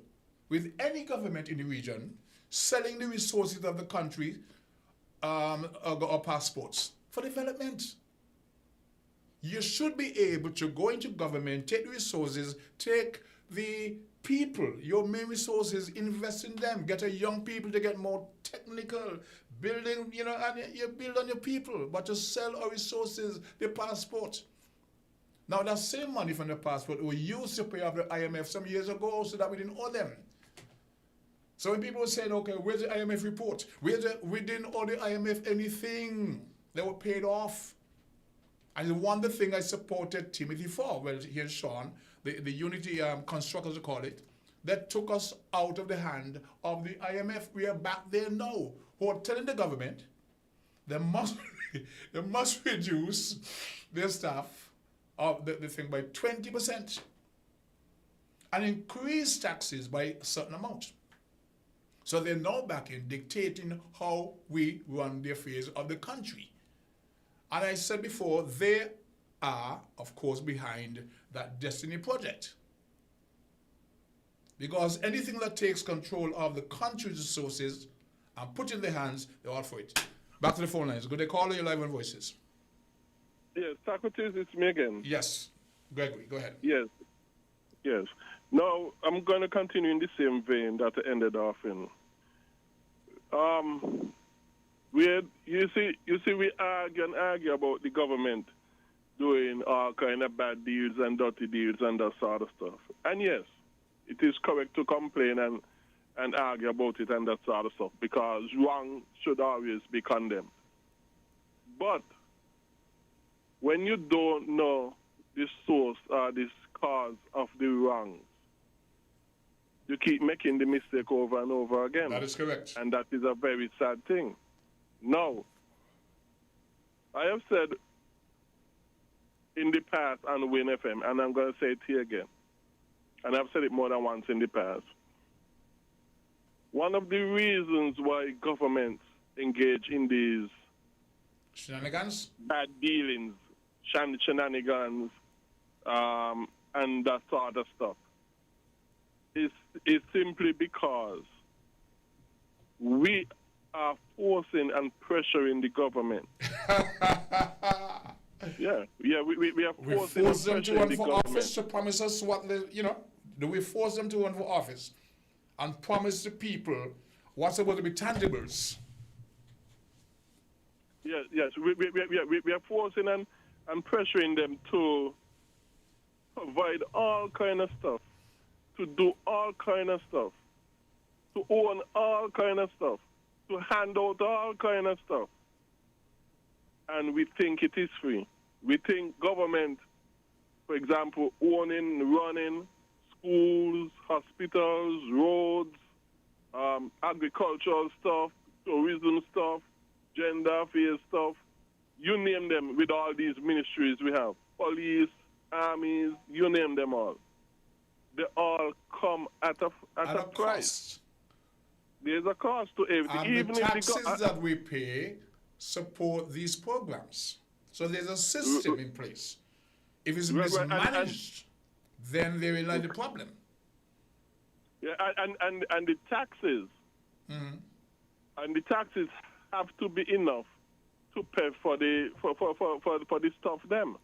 with any government in the region selling the resources of the country or passports for development. You should be able to go into government, take the resources, take the people, your main resources, invest in them, get a young people to get more technical, building, and you build on your people, but to sell our resources, the passport. Now that same money from the passport we used to pay off the IMF some years ago so that we didn't owe them. So when people were saying, okay, where's the IMF report? We didn't owe the IMF anything. They were paid off. And one the thing I supported Timothy for, well, here's Sean, the unity construct, as we call it, that took us out of the hand of the IMF. We are back there now, who are telling the government they must reduce their staff of the thing by 20% and increase taxes by a certain amount. So they're now back in dictating how we run the affairs of the country. And I said before, they are, of course, behind that Destiny project. Because anything that takes control of the country's resources and put in their hands, they're all for it. Back to the phone lines. Good day, caller, you're live on Voices. Yes, Socrates, it's me again. Yes, Gregory, go ahead. Yes. Now, I'm going to continue in the same vein that I ended off in. You see, we argue about the government doing all kind of bad deals and dirty deals and that sort of stuff. And yes, it is correct to complain and argue about it and that sort of stuff because wrong should always be condemned. But when you don't know the source or the cause of the wrongs, you keep making the mistake over and over again. That is correct. And that is a very sad thing. Now, I have said in the past on Win FM, and I'm going to say it here again, and I've said it more than once in the past, one of the reasons why governments engage in these shenanigans, bad dealings, shenanigans, and that sort of stuff, is simply because we are forcing and pressuring the government. we are forcing force them and to pressuring run the for government. office to promise us what they, do we force them to run for office and promise the people what's supposed to be tangibles? Yes. We are forcing and pressuring them to provide all kind of stuff, to do all kind of stuff, to own all kind of stuff, to hand out all kind of stuff. And we think it is free. We think government, for example, owning, running schools, hospitals, roads, agricultural stuff, tourism stuff, gender affairs stuff, you name them, with all these ministries we have, police, armies, you name them all. They all come at a price. Cost. There's a cost to everything. And even the if taxes that we pay support these programs. So there's a system in place. If it's mismanaged, then there is a problem. Yeah, and the taxes, and the taxes have to be enough to pay for the stuff them,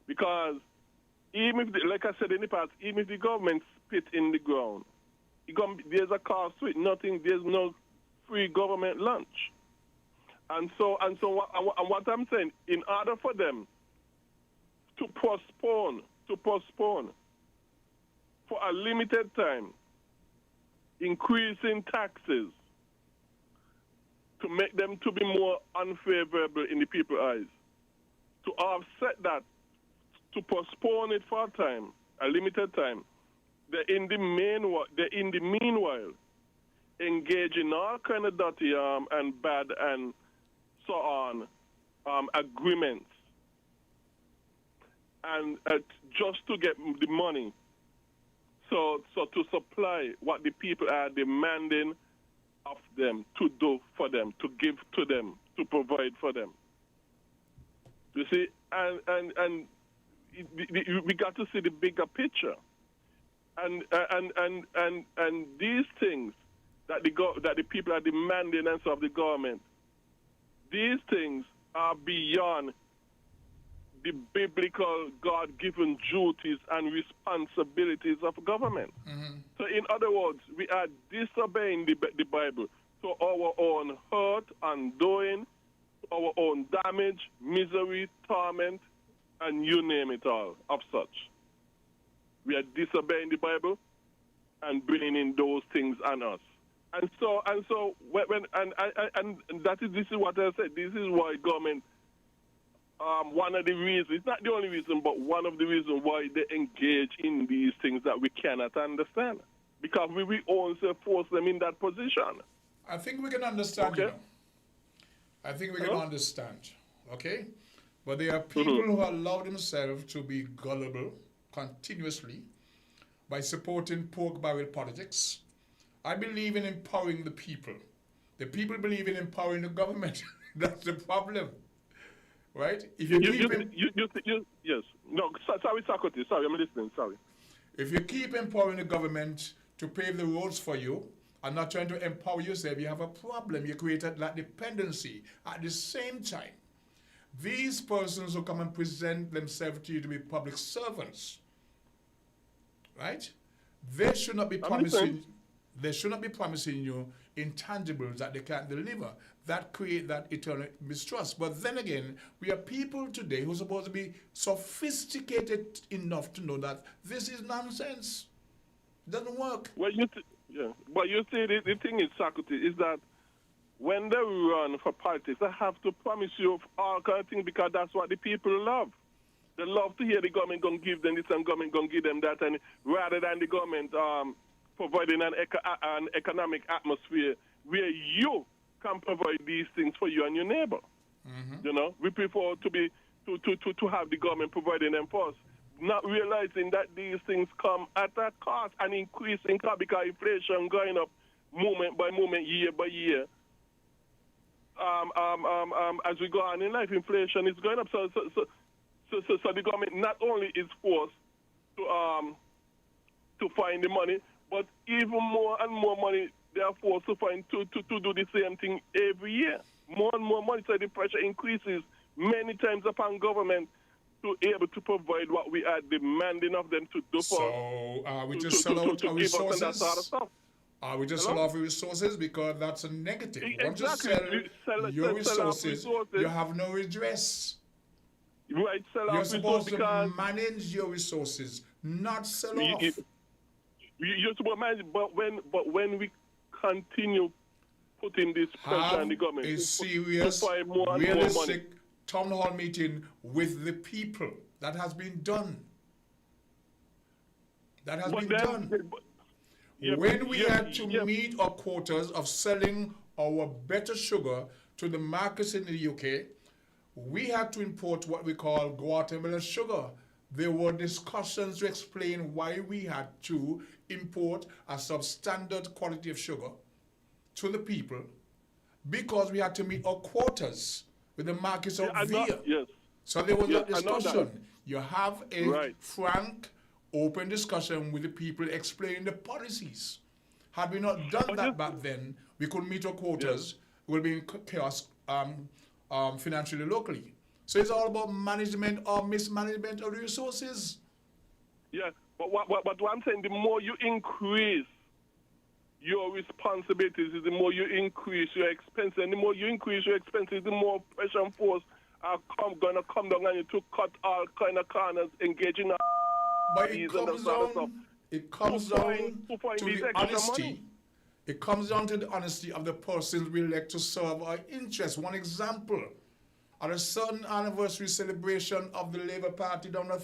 because even if like I said in the past, even if the government spit in the ground, there's a cost to it. There's no free government lunch, and so what I'm saying, in order for them to postpone for a limited time, increasing taxes to make them to be more unfavorable in the people's eyes, to offset that, to postpone it for a time, a limited time, they in the meanwhile engage in all kind of dirty and bad and so on agreements, and just to get the money. So to supply what the people are demanding of them to do for them, to give to them, to provide for them. You see, and we got to see the bigger picture, and these things that the people are demanding and so of the government, these things are beyond the biblical God-given duties and responsibilities of government. So in other words, we are disobeying the Bible to our own hurt, undoing, our own damage, misery, torment, and you name it all of such. We are disobeying the Bible and bringing in those things on us. And so this is what I said. This is why government, one of the reasons, it's not the only reason, but one of the reasons why they engage in these things that we cannot understand. Because we also force them in that position. I think we can understand, okay. I think we can understand, okay? But there are people who allow themselves to be gullible continuously by supporting pork barrel politics. I believe in empowering the people. The people believe in empowering the government. That's the problem. Right? If yes. No, sorry, Socrates. Sorry, I'm listening. Sorry. If you keep empowering the government to pave the roads for you and not trying to empower yourself, you have a problem. You created that dependency. At the same time, these persons who come and present themselves to you to be public servants, right? They should not be promising. They should not be promising you intangibles that they can't deliver. That create that eternal mistrust. But then again, we are people today who are supposed to be sophisticated enough to know that this is nonsense. It doesn't work. Well, but you see, the thing is, Socrates, is that when they run for politics, they have to promise you all kind of things because that's what the people love. They love to hear the government going to give them this and government going to give them that, and rather than the government providing an economic atmosphere where you can provide these things for you and your neighbor. You know, we prefer to have the government providing them for us, not realizing that these things come at a cost, an increasing cost, because inflation going up moment by moment, year by year. As we go on in life, inflation is going up. So the government not only is forced to find the money, but even more and more money they are forced to find to do the same thing every year. More and more money, so the pressure increases many times upon government to able to provide what we are demanding of them to do for us. We just sell out our resources. That sort of stuff. We just sell off your resources because that's a negative. Once you sell your resources, you have no redress. Right, sell You're off supposed because to manage your resources, not sell off. You're supposed to manage, but when we continue putting this pressure on the government, a serious, to find more and more money. realistic town hall meeting with the people. That has been done. That has been done. When we had to meet our quotas of selling our better sugar to the markets in the UK, we had to import what we call Guatemalan sugar. There were discussions to explain why we had to import a substandard quality of sugar to the people, because we had to meet our quotas with the markets of there. So there was that discussion. You have a frank, open discussion with the people explaining the policies. Had we not done that back then, we couldn't meet our quotas. We would be in chaos financially locally. So it's all about management or mismanagement of the resources. Yeah, but what I'm saying, the more you increase your responsibilities, the more you increase your expenses, and the more you increase your expenses, the more pressure and force are going to come down on you to cut all kind of corners, engaging in but it comes down to the honesty. It comes down to the honesty of the persons we elect to serve our interests. One example, at a certain anniversary celebration of the Labour Party down at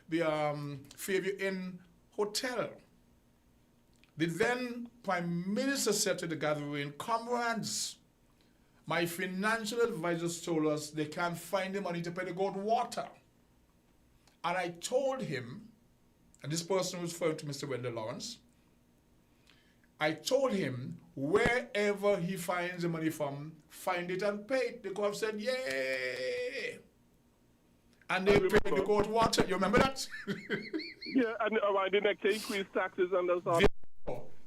the Fairview Inn Hotel, the then Prime Minister said to the gathering, "Comrades, my financial advisors told us they can't find the money to pay the gold water." And I told him, and this person was referring to Mr. Wendell Lawrence, I told him, wherever he finds the money from, find it and pay it. The court said, yay! And they paid the gold water. You remember that? Yeah, and the next increase taxes and that's all.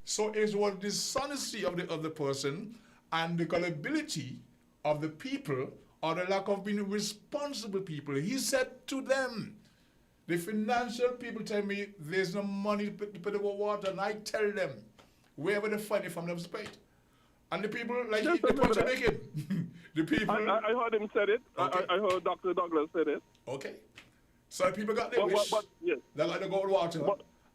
So it was dishonesty of the person and the gullibility of the people, or the lack of being responsible people. He said to them, the financial people tell me there's no money to pay the water, and I tell them, wherever they find it from, them paid. And the people, like the point you're making, the people... I heard him said it. Okay. I heard Dr. Douglas said it. Okay. So people got their wish. Yes. They got the gold water.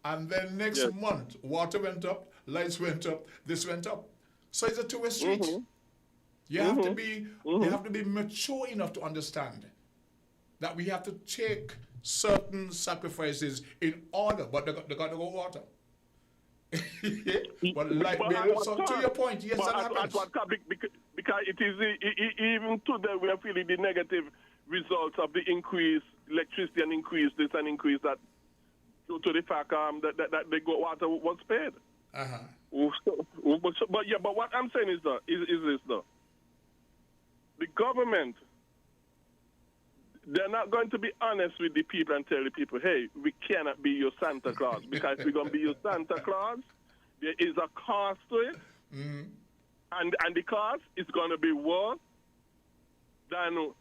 And then next month, water went up, lights went up, this went up. So it's a two-way street. You have to be you have to be mature enough to understand that we have to take certain sacrifices in order, but they got the gold water. So to your point, yes, that happens. Because it is even today we are feeling the negative results of the increased electricity and increase this and increase that, due to the fact that the gold water was paid. But what I'm saying is this though. The government, they're not going to be honest with the people and tell the people, hey, we cannot be your Santa Claus, because if we're going to be your Santa Claus, there is a cost to it, and the cost is going to be worse than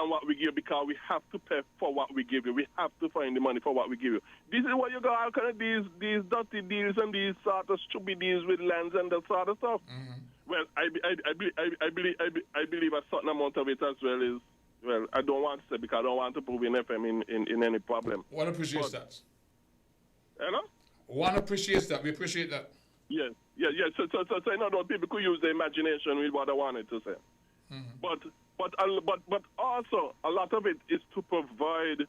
what we give, because we have to pay for what we give you. We have to find the money for what we give you. This is what you got, all kind of these dirty deals and these sort of stupid deals with lands and that sort of stuff. Well, I believe a certain amount of it as well is, well, I don't want to say, because I don't want to put WinFM in any problem. One appreciates that. You know? One appreciates that. We appreciate that. Yes. So you know, people could use their imagination with what I wanted to say. But also, a lot of it is to provide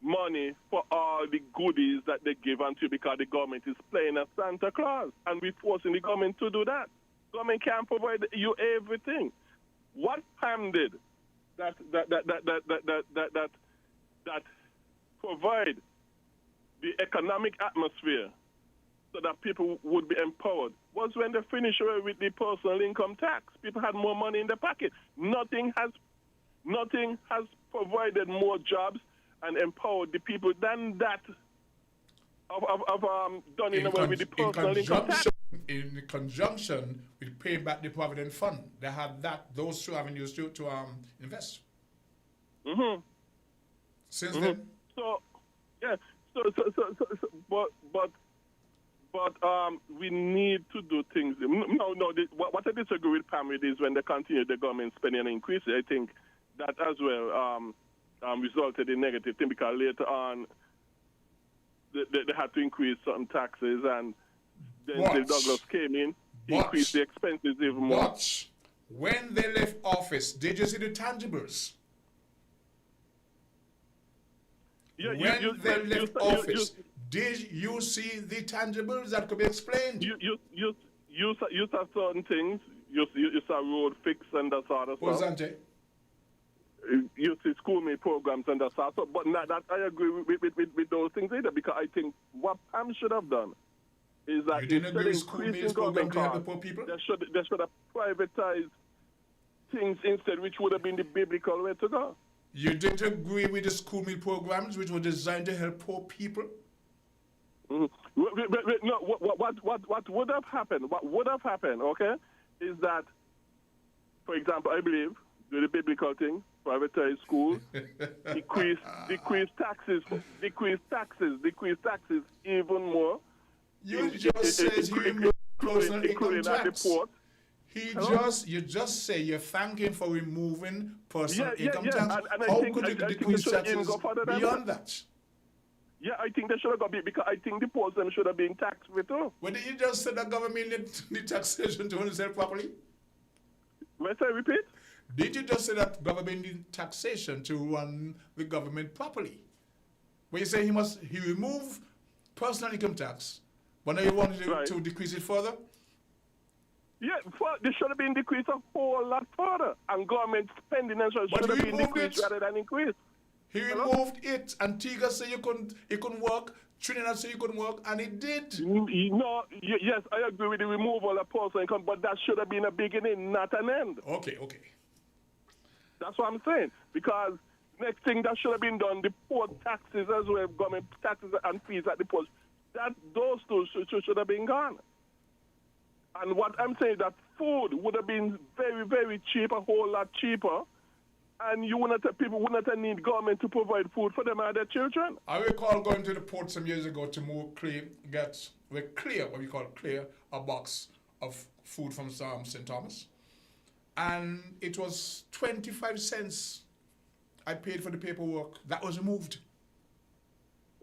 money for all the goodies that they give unto you because the government is playing a Santa Claus, and we're forcing the government to do that. Government can't provide you everything. What Pam did that provide the economic atmosphere so that people would be empowered was when they finished with the personal income tax. People had more money in their pocket. Nothing has provided more jobs and empowered the people than that of done in a way with the personal income tax. In conjunction with paying back the Provident Fund, they had those two avenues to invest. Mm-hmm. Since then. So, yeah. But we need to do things. What I disagree with Pam with is when they continue the government spending and increase it. I think that as well resulted in negative thing because later on they had to increase certain taxes, and then Douglas came in, increased the expenses even more. But when they left office, did you see the tangibles? Yeah, when they left office, did you see the tangibles that could be explained? You saw certain things. You saw road fix and that sort of stuff. You see school-made programs and that sort of stuff. But not that I agree with those things either, because I think what Pam should have done is that instead of increasing government costs, they should have privatized things instead, which would have been the biblical way to go. You didn't agree with the school meal programs, which were designed to help poor people? Mm-hmm. No, what would have happened? What would have happened? Okay, is that, for example, I believe do the biblical thing, privatize schools, decrease taxes even more. You just said you removed personal income tax. You just say you're thanking for removing personal income tax. And how could you decrease taxes beyond that? Yeah, I think they should have got it because I think the poor them should have been taxed with too. Well, did you just say that government need taxation to run itself properly? Let's repeat. Did you just say that government need taxation to run the government properly? When you say he remove personal income tax, but now you want to decrease it further? Yeah, they should have been decreased a whole lot further, and government spending should have been decreased rather than increased. He removed it. Antigua said it couldn't work. Trinidad said it couldn't work, and it did. No, yes, I agree with the removal of personal income, but that should have been a beginning, not an end. Okay. That's what I'm saying. Because next thing that should have been done, the port taxes as well, government taxes and fees at the port, those two should have been gone. And what I'm saying is that food would have been very, very cheap, a whole lot cheaper. And people wouldn't have need government to provide food for them and their children. I recall going to the port some years ago to clear a box of food from St. Thomas. And it was 25 cents I paid for the paperwork. That was removed.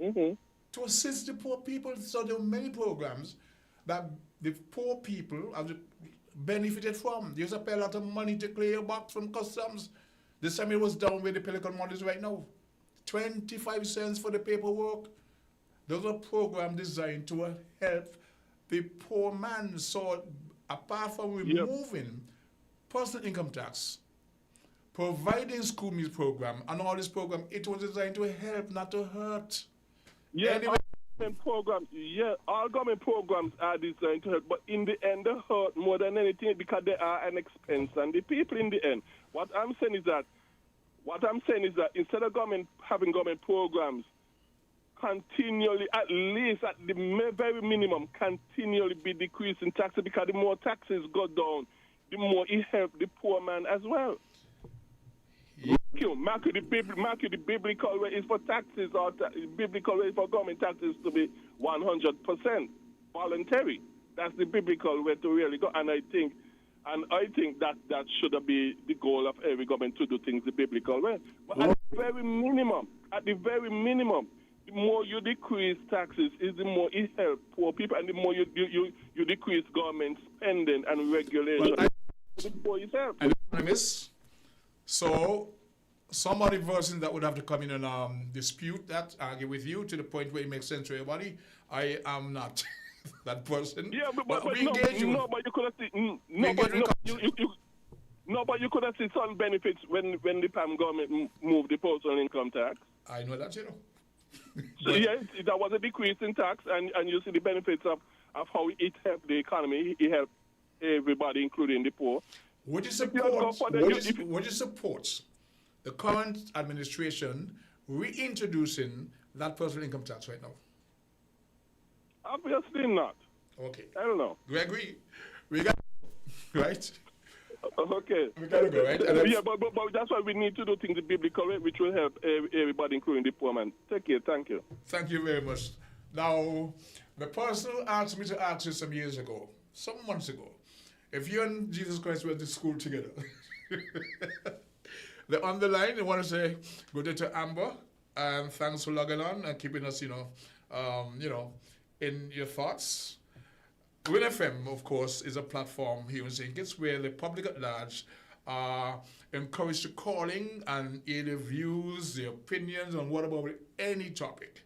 Mm-hmm. To assist the poor people. So there were many programs that the poor people have benefited from. You used to pay a lot of money to clear your box from customs. The same it was down with the Pelican models right now. 25 cents for the paperwork. Those are programs designed to help the poor man. So apart from removing personal income tax, providing school meals program, and all this program, it was designed to help, not to hurt. Yeah, anyway, all government programs are designed to help, but in the end, they hurt more than anything because they are an expense on the people in the end. What I'm saying is that instead of having government programs continually, at least at the very minimum, continually be decreasing taxes, because the more taxes go down, the more it helps the poor man as well. Mark you the biblical way is for taxes, or biblical way for government taxes to be 100% voluntary. That's the biblical way to really go. And I think that should be the goal of every government, to do things the biblical way. But at the very minimum, the more you decrease taxes, is the more it helps poor people, and the more you decrease government spending and regulation. So some other person that would have to come in and dispute that, argue with you to the point where it makes sense to everybody. I am not that person. Yeah, but we engage you. but you could have seen but you could have seen some benefits when the PAM government moved the personal income tax. I know that, you know. So yes, that was a decrease in tax, and you see the benefits of how it helped the economy. It helped everybody, including the poor. Would you support the current administration reintroducing that personal income tax right now? Obviously not. Okay. I don't know. We agree. We got right. Okay. We gotta go, right? Yeah, but that's why we need to do things the biblical way, which will help everybody, including the poor man. Take care. Thank you. Thank you very much. Now, the person asked me to ask you some years ago, some months ago, if you and Jesus Christ went to school together. They're on the line. They want to say good day to Amber, and thanks for logging on and keeping us, in your thoughts. WinFM, of course, is a platform here in St. Kitts where the public at large are encouraged to call in and hear their views, their opinions on what about any topic.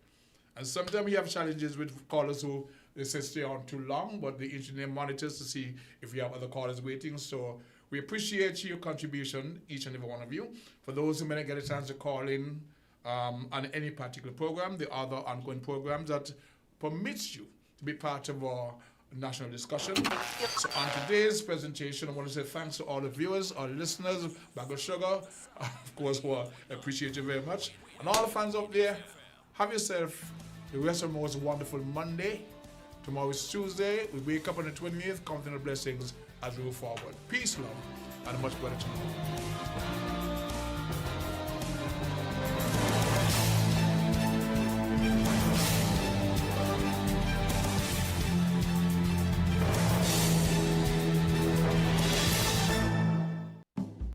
And sometimes we have challenges with callers who they say stay on too long, but the engineer monitors to see if we have other callers waiting. So we appreciate your contribution, each and every one of you. For those who may not get a chance to call in on any particular program, the other ongoing programs that permits you to be part of our national discussion. So on today's presentation, I want to say thanks to all the viewers, our listeners, Bag of Sugar, of course, who I appreciate you very much. And all the fans out there, have yourself the rest of the most wonderful Monday. Tomorrow is Tuesday. We wake up on the 28th, counting the blessings as we move forward. Peace, love, and a much better tomorrow.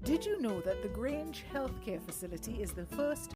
Did you know that the Grange Healthcare Facility is the first